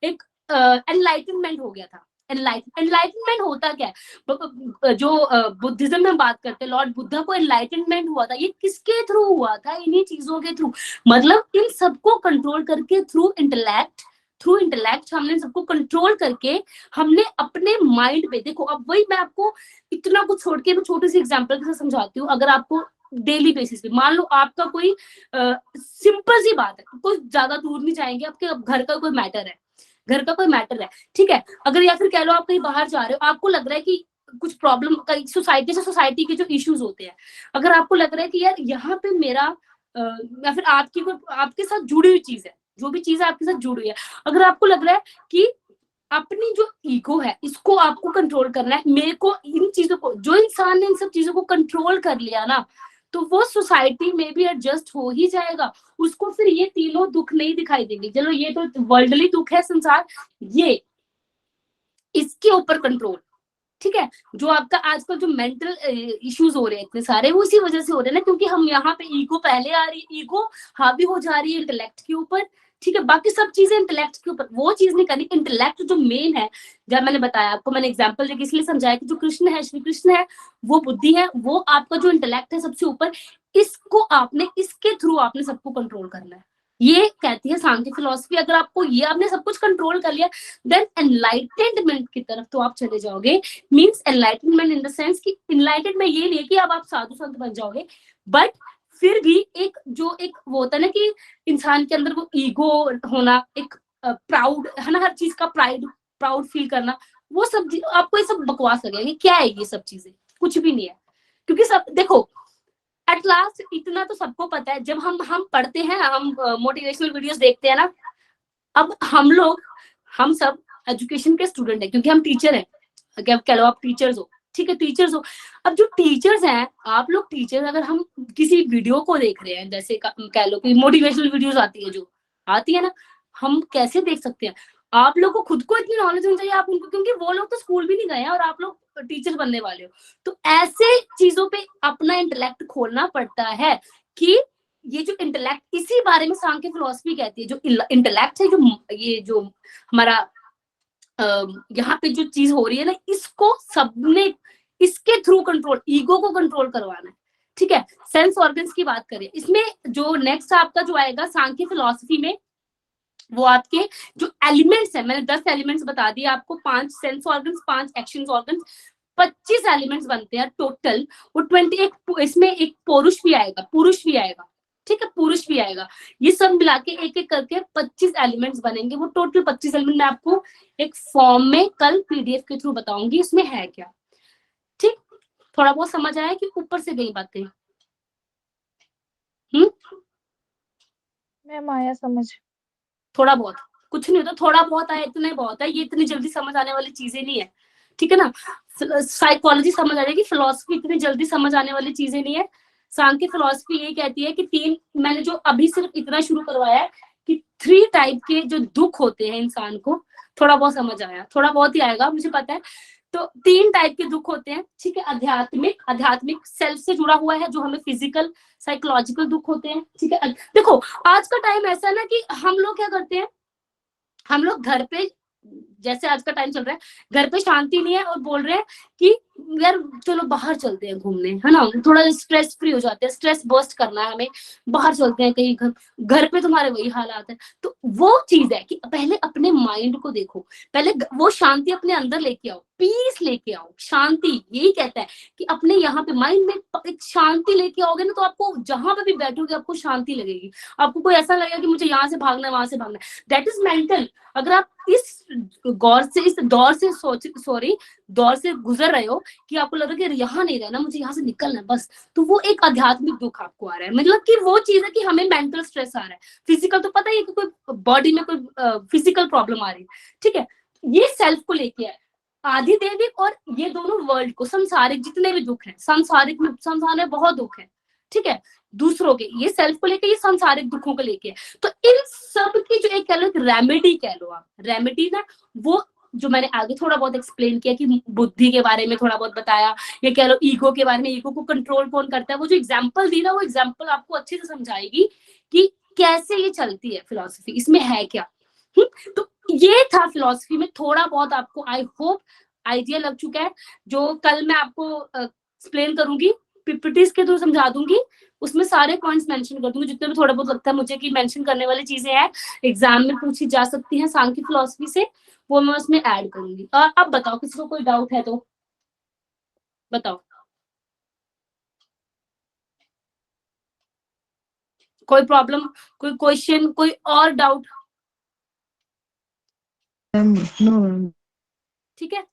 एक एनलाइटनमेंट हो गया था। एनलाइटनमेंट होता क्या है, जो बुद्धिज्म में बात करते हैं, लॉर्ड बुद्धा को एनलाइटनमेंट हुआ था, ये किसके थ्रू हुआ था, इन्हीं चीजों के थ्रू। मतलब इन सबको कंट्रोल करके थ्रू इंटेलेक्ट हमने सबको कंट्रोल करके हमने अपने माइंड पे, देखो अब वही मैं आपको इतना कुछ छोड़ के मैं छोटी सी एग्जांपल के साथ समझाती हूँ। अगर आपको डेली बेसिस पे, मान लो आपका कोई सिंपल सी बात है, कोई ज्यादा दूर नहीं जाएंगे, आपके घर का कोई मैटर है, ठीक है। अगर या फिर कह लो आप कहीं बाहर जा रहे हो, आपको लग रहा है कि कुछ प्रॉब्लम, सोसाइटी के जो इश्यूज होते हैं, अगर आपको लग रहा है कि यार यहाँ पे मेरा या फिर आपके साथ जुड़ी हुई चीज है, जो भी चीज आपके साथ जुड़ी है, अगर आपको लग रहा है कि अपनी जो ईगो है इसको आपको कंट्रोल करना है, मेरे को इन चीजों को, जो इंसान ने इन सब चीजों को कंट्रोल कर लिया ना, तो वो सोसाइटी में भी एडजस्ट हो ही जाएगा। उसको फिर ये तीनों दुख नहीं दिखाई देंगे। चलो ये तो वर्ल्डली दुख है, संसार, ये इसके ऊपर कंट्रोल, ठीक है। जो आपका आजकल जो मेंटल इश्यूज हो रहे हैं इतने सारे, वो इसी वजह से हो रहे हैं ना, क्योंकि हम यहाँ पे ईगो पहले आ रही है, ईगो हावी हो जा रही है इंटेलेक्ट के ऊपर, ठीक है। बाकी सब चीजें इंटेलेक्ट के ऊपर, वो चीज नहीं करनी। इंटेलेक्ट जो मेन है, जब मैंने बताया आपको, मैंने एग्जांपल देके इसलिए समझाया कि जो कृष्ण है, श्री कृष्ण है, वो बुद्धि है, वो आपका जो इंटेलेक्ट है सबसे ऊपर, इसको आपने, इसके थ्रू आपने सबको कंट्रोल करना है। ये कहती है सांख्य फिलॉसफी। अगर आपको ये आपने सब कुछ कंट्रोल कर लिया, देन एनलाइटेनमेंट की तरफ तो आप चले जाओगे। Means enlightenment in the sense कि एनलाइटेड में ये नहीं है कि अब आप साधु संत बन जाओगे, बट फिर भी एक जो एक वो होता है ना कि इंसान के अंदर वो ईगो होना, एक प्राउड है ना, हर चीज का प्राउड फील करना, वो सब आपको ये सब बकवास लगेगा। क्या है ये सब चीजें? कुछ भी नहीं है। क्योंकि सब देखो एट लास्ट इतना तो सबको पता है, जब हम पढ़ते हैं, हम मोटिवेशनल वीडियोस देखते हैं ना, अब हम सब एजुकेशन के स्टूडेंट हैं, क्योंकि हम टीचर हैं, कह लो आप टीचर्स हो, ठीक है, टीचर्स हो। अब जो टीचर्स हैं, आप लोग टीचर, अगर हम किसी वीडियो को देख रहे हैं, जैसे कह लो कि मोटिवेशनल वीडियोस आती है, जो आती है ना, हम कैसे देख सकते हैं? आप लोग को खुद को इतनी नॉलेज होनी चाहिए आप उनको, क्योंकि वो लोग तो स्कूल भी नहीं गए हैं और आप लोग टीचर बनने वाले हो। तो ऐसे चीजों पे अपना इंटेलेक्ट खोलना पड़ता है कि ये जो इंटेलेक्ट, इसी बारे में सांख्य फिलॉसफी कहती है, जो इंटेलेक्ट है, जो हमारा यहाँ पे जो चीज हो रही है ना, इसको सबने इसके थ्रू कंट्रोल, ईगो को कंट्रोल करवाना है, ठीक है। सेंस ऑर्गन्स की बात करें, इसमें जो नेक्स्ट आपका जो आएगा सांख्य फिलॉसफी में, वो आपके जो एलिमेंट्स है, मैंने 10 एलिमेंट्स बता दिए आपको, 5 sense organs, 5 action organs, 25 elements बनते हैं टोटल। वो 21, इसमें एक पुरुष भी आएगा, ठीक है, पुरुष भी आएगा। ये सब मिला के एक एक करके 25 एलिमेंट्स बनेंगे। वो टोटल 25 एलिमेंट मैं आपको एक फॉर्म में कल पीडीएफ के थ्रू बताऊंगी इसमें है क्या, ठीक। थोड़ा बहुत समझ आया कि ऊपर से गई बातें? मैम आया समझ। थोड़ा बहुत, कुछ नहीं होता, थोड़ा बहुत आया इतना ही बहुत है। ये इतनी जल्दी समझ आने वाली चीजें नहीं है, ठीक है ना। साइकोलॉजी समझ आ जाएगी, फिलॉसफी इतनी जल्दी समझ आने वाली चीजें नहीं है। सांख्य फिलॉसफी ये कहती है कि 3, मैंने जो अभी सिर्फ इतना शुरू करवाया है कि 3 टाइप के जो दुख होते हैं इंसान को, थोड़ा बहुत समझ आया, थोड़ा बहुत ही आएगा मुझे पता है। तो 3 टाइप के दुख होते हैं, ठीक है। आध्यात्मिक सेल्फ से जुड़ा हुआ है, जो हमें फिजिकल साइकोलॉजिकल दुख होते हैं, ठीक है। देखो आज का टाइम ऐसा है ना कि हम लोग क्या करते हैं, हम लोग घर पे, जैसे आज का टाइम चल रहा है, घर पे शांति नहीं है और बोल रहे हैं कि यार चलो बाहर चलते हैं घूमने, है ना, थोड़ा स्ट्रेस फ्री हो जाते हैं, स्ट्रेस बर्स्ट करना है हमें, बाहर चलते हैं कहीं। घर पे तुम्हारे वही हालात है। तो वो चीज है कि पहले अपने माइंड को देखो, पहले वो शांति अपने अंदर लेके आओ, पीस लेके आओ, शांति। यही कहता है कि अपने यहाँ पे माइंड में एक शांति लेके आओगे ना, तो आपको जहां पे भी बैठोगे आपको शांति लगेगी। आपको कोई ऐसा लगेगा कि मुझे यहाँ से भागना है, वहां से भागना है, दैट इज मेंटल। अगर आप इस दौर से गुजर रहे हो कि आपको लग रहा है कि यहाँ नहीं रहना, मुझे यहाँ से निकलना है बस, तो वो एक आध्यात्मिक दुख आपको आ रहा है। मतलब कि वो चीज है कि हमें मेंटल स्ट्रेस आ रहा है। फिजिकल तो पता ही है कि कोई बॉडी में कोई फिजिकल प्रॉब्लम आ रही है, ठीक है। ये सेल्फ को लेके है, आधिदैविक और ये दोनों वर्ल्ड को, संसारिक जितने भी दुख है, संसार में बहुत दुख है, ठीक है, दूसरों के, ये सेल्फ को लेके, ये सांसारिक दुखों को लेके। तो इन सब की जो एक कह लो रेमेडी, कह लो आप रेमेडी ना, वो जो मैंने आगे थोड़ा बहुत एक्सप्लेन किया कि बुद्धि के बारे में थोड़ा बहुत बताया, ये कह लो ईगो के बारे में, ईगो को कंट्रोल कौन करता है, वो जो एग्जांपल दी ना, वो एग्जांपल आपको अच्छे से समझाएगी कि कैसे ये चलती है फिलॉसफी, इसमें है क्या। तो ये था फिलॉसफी में थोड़ा बहुत आपको आई होप आइडिया लग चुका है। जो कल मैं आपको एक्सप्लेन करूंगी, पीपीटीज के थ्रू समझा दूंगी, उसमें सारे पॉइंट्स मेंशन कर दूंगी, जितने भी थोड़ा बहुत लगता है मुझे कि मेंशन करने वाली चीजें हैं, एग्जाम में पूछी जा सकती हैं सांख्य फिलॉसफी से, वो मैं उसमें ऐड करूंगी। और अब बताओ किसी को कोई डाउट है तो बताओ, कोई प्रॉब्लम, कोई क्वेश्चन, कोई और डाउट? नो। ठीक है,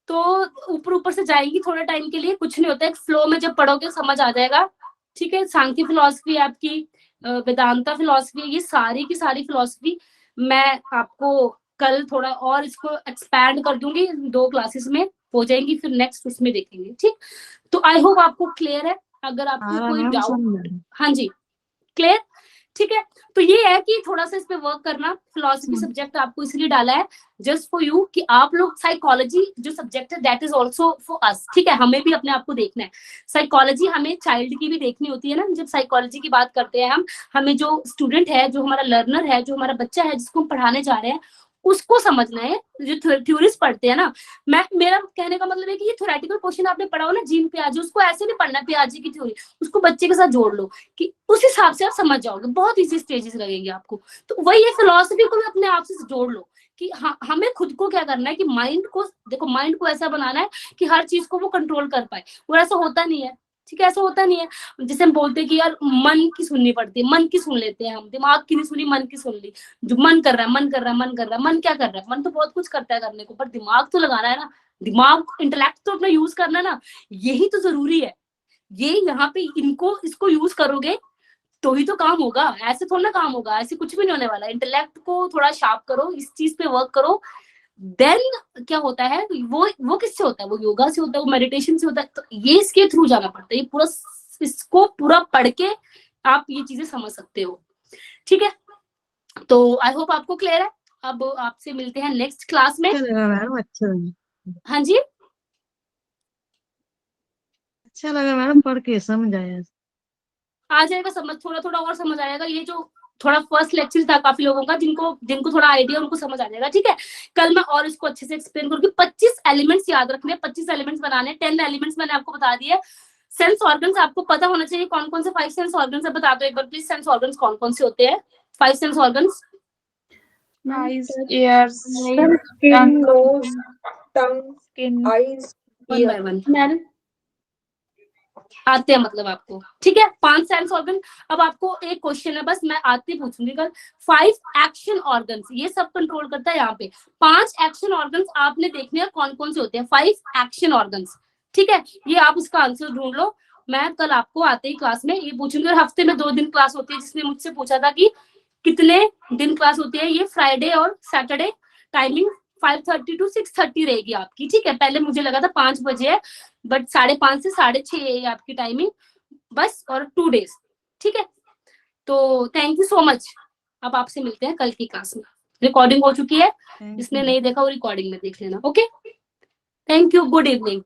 तो ऊपर से जाएंगी थोड़ा टाइम के लिए, कुछ नहीं होता है, फ्लो में जब पढ़ोगे समझ आ जाएगा, ठीक है। सांख्य फिलॉसफी आपकी, वेदांता फिलॉसफी, ये सारी की सारी फिलॉसफी मैं आपको कल थोड़ा और इसको एक्सपैंड कर दूंगी, 2 क्लासेस में हो जाएंगी, फिर नेक्स्ट उसमें देखेंगे, ठीक। तो आई होप आपको क्लियर है। अगर आपको कोई डाउट, हाँ जी क्लियर, ठीक है। तो ये है कि थोड़ा सा इस पे वर्क करना। फिलॉसफी सब्जेक्ट आपको इसलिए डाला है जस्ट फॉर यू कि आप लोग, साइकोलॉजी जो सब्जेक्ट है that is also for us, ठीक है। हमें भी अपने आप को देखना है, साइकोलॉजी हमें चाइल्ड की भी देखनी होती है ना। जब साइकोलॉजी की बात करते हैं हम, हमें जो स्टूडेंट है, जो हमारा लर्नर है, जो हमारा बच्चा है, जिसको हम पढ़ाने जा रहे हैं, उसको समझना है। जो थ्योरीज पढ़ते हैं ना, मेरा कहने का मतलब है कि ये मैथमेटिकल क्वेश्चन आपने पढ़ा हो ना, जीन पियाजे, उसको ऐसे नहीं पढ़ना पियाजे की थ्योरी, उसको बच्चे के साथ जोड़ लो कि उस हिसाब से आप समझ जाओगे, बहुत इजी स्टेजेस लगेंगे आपको। तो वही है, फिलोसफी को भी अपने आप से जोड़ लो कि हाँ, हमें खुद को क्या करना है कि माइंड को, देखो माइंड को ऐसा बनाना है कि हर चीज को वो कंट्रोल कर पाए, वो ऐसा होता नहीं है, ठीक है, ऐसा होता नहीं है। जैसे हम बोलते हैं कि यार मन की सुननी पड़ती है, मन की सुन लेते हैं हम, दिमाग की नहीं सुनी, मन की सुन ली, जो मन कर रहा है, मन कर रहा है, मन कर रहा है, मन क्या कर रहा है, मन तो बहुत कुछ करता है करने को, पर दिमाग तो लगाना है ना, दिमाग, इंटेलेक्ट तो अपना यूज करना ना, यही तो जरूरी है। ये यहाँ पे इसको यूज करोगे तो ही तो काम होगा, ऐसे थोड़ा ना काम होगा, ऐसे कुछ भी नहीं होने वाला। इंटेलेक्ट को थोड़ा शार्प करो, इस चीज पे वर्क करो, देन क्या होता है, वो किससे होता है, वो योगा से होता है, वो मेडिटेशन से होता है। तो ये इसके थ्रू जाना पड़ता है, ये पूरा, इसको पूरा पढ़ के आप ये चीजें समझ सकते हो, ठीक है। तो आई होप आपको क्लियर है। अब आपसे मिलते हैं नेक्स्ट क्लास में। अच्छा लगा मैडम, अच्छा लगा। हाँ जी, अच्छा लगा मैडम, पढ़ के समझ आया। आ जाएगा समझ, थोड़ा थोड़ा और समझ आएगा। ये जो थोड़ा फर्स्ट लेक्चर था काफी लोगों का, जिनको थोड़ा आइडिया, उनको समझ आ जाएगा, ठीक है। कल मैं और इसको अच्छे से एक्सप्लेन करूंगी। 25 एलिमेंट्स याद रखने, 25 एलिमेंट्स बनाने, 10 एलिमेंट्स मैंने आपको बता दिए। सेंस ऑर्गन्स आपको पता होना चाहिए कौन कौन से 5 सेंस ऑर्गन्स है, बता दो एक बार प्लीज, सेंस ऑर्गन्स कौन कौन से होते हैं, 5 sense organs. Eyes, ears, skin, tongue, nose, tongue, skin. eyes, one by one आते हैं मतलब आपको, ठीक है। 5 सेंस ऑर्गन। अब आपको एक क्वेश्चन है बस, मैं आते पूछूंगी कल। 5 एक्शन ऑर्गन्स, ये सब कंट्रोल करता है यहाँ पे। 5 एक्शन ऑर्गन्स आपने देखने हैं कौन कौन से होते हैं, 5 एक्शन ऑर्गन्स, ठीक है। ये आप उसका आंसर ढूंढ लो, मैं कल आपको आते ही क्लास में ये पूछूंगी। और हफ्ते में 2 दिन क्लास होती है, जिसने मुझसे पूछा था कि कितने दिन क्लास होती है, ये फ्राइडे और सैटरडे। टाइमिंग 5:30 to 6:30 रहेगी आपकी, ठीक है। पहले मुझे लगा था 5 बजे है, बट 5:30 से 6:30 है आपकी टाइमिंग बस, और 2 डेज, ठीक है। तो थैंक यू सो मच। अब आपसे मिलते हैं कल की क्लास में। रिकॉर्डिंग हो चुकी है, जिसने नहीं देखा वो रिकॉर्डिंग में देख लेना, okay. Thank you, good evening.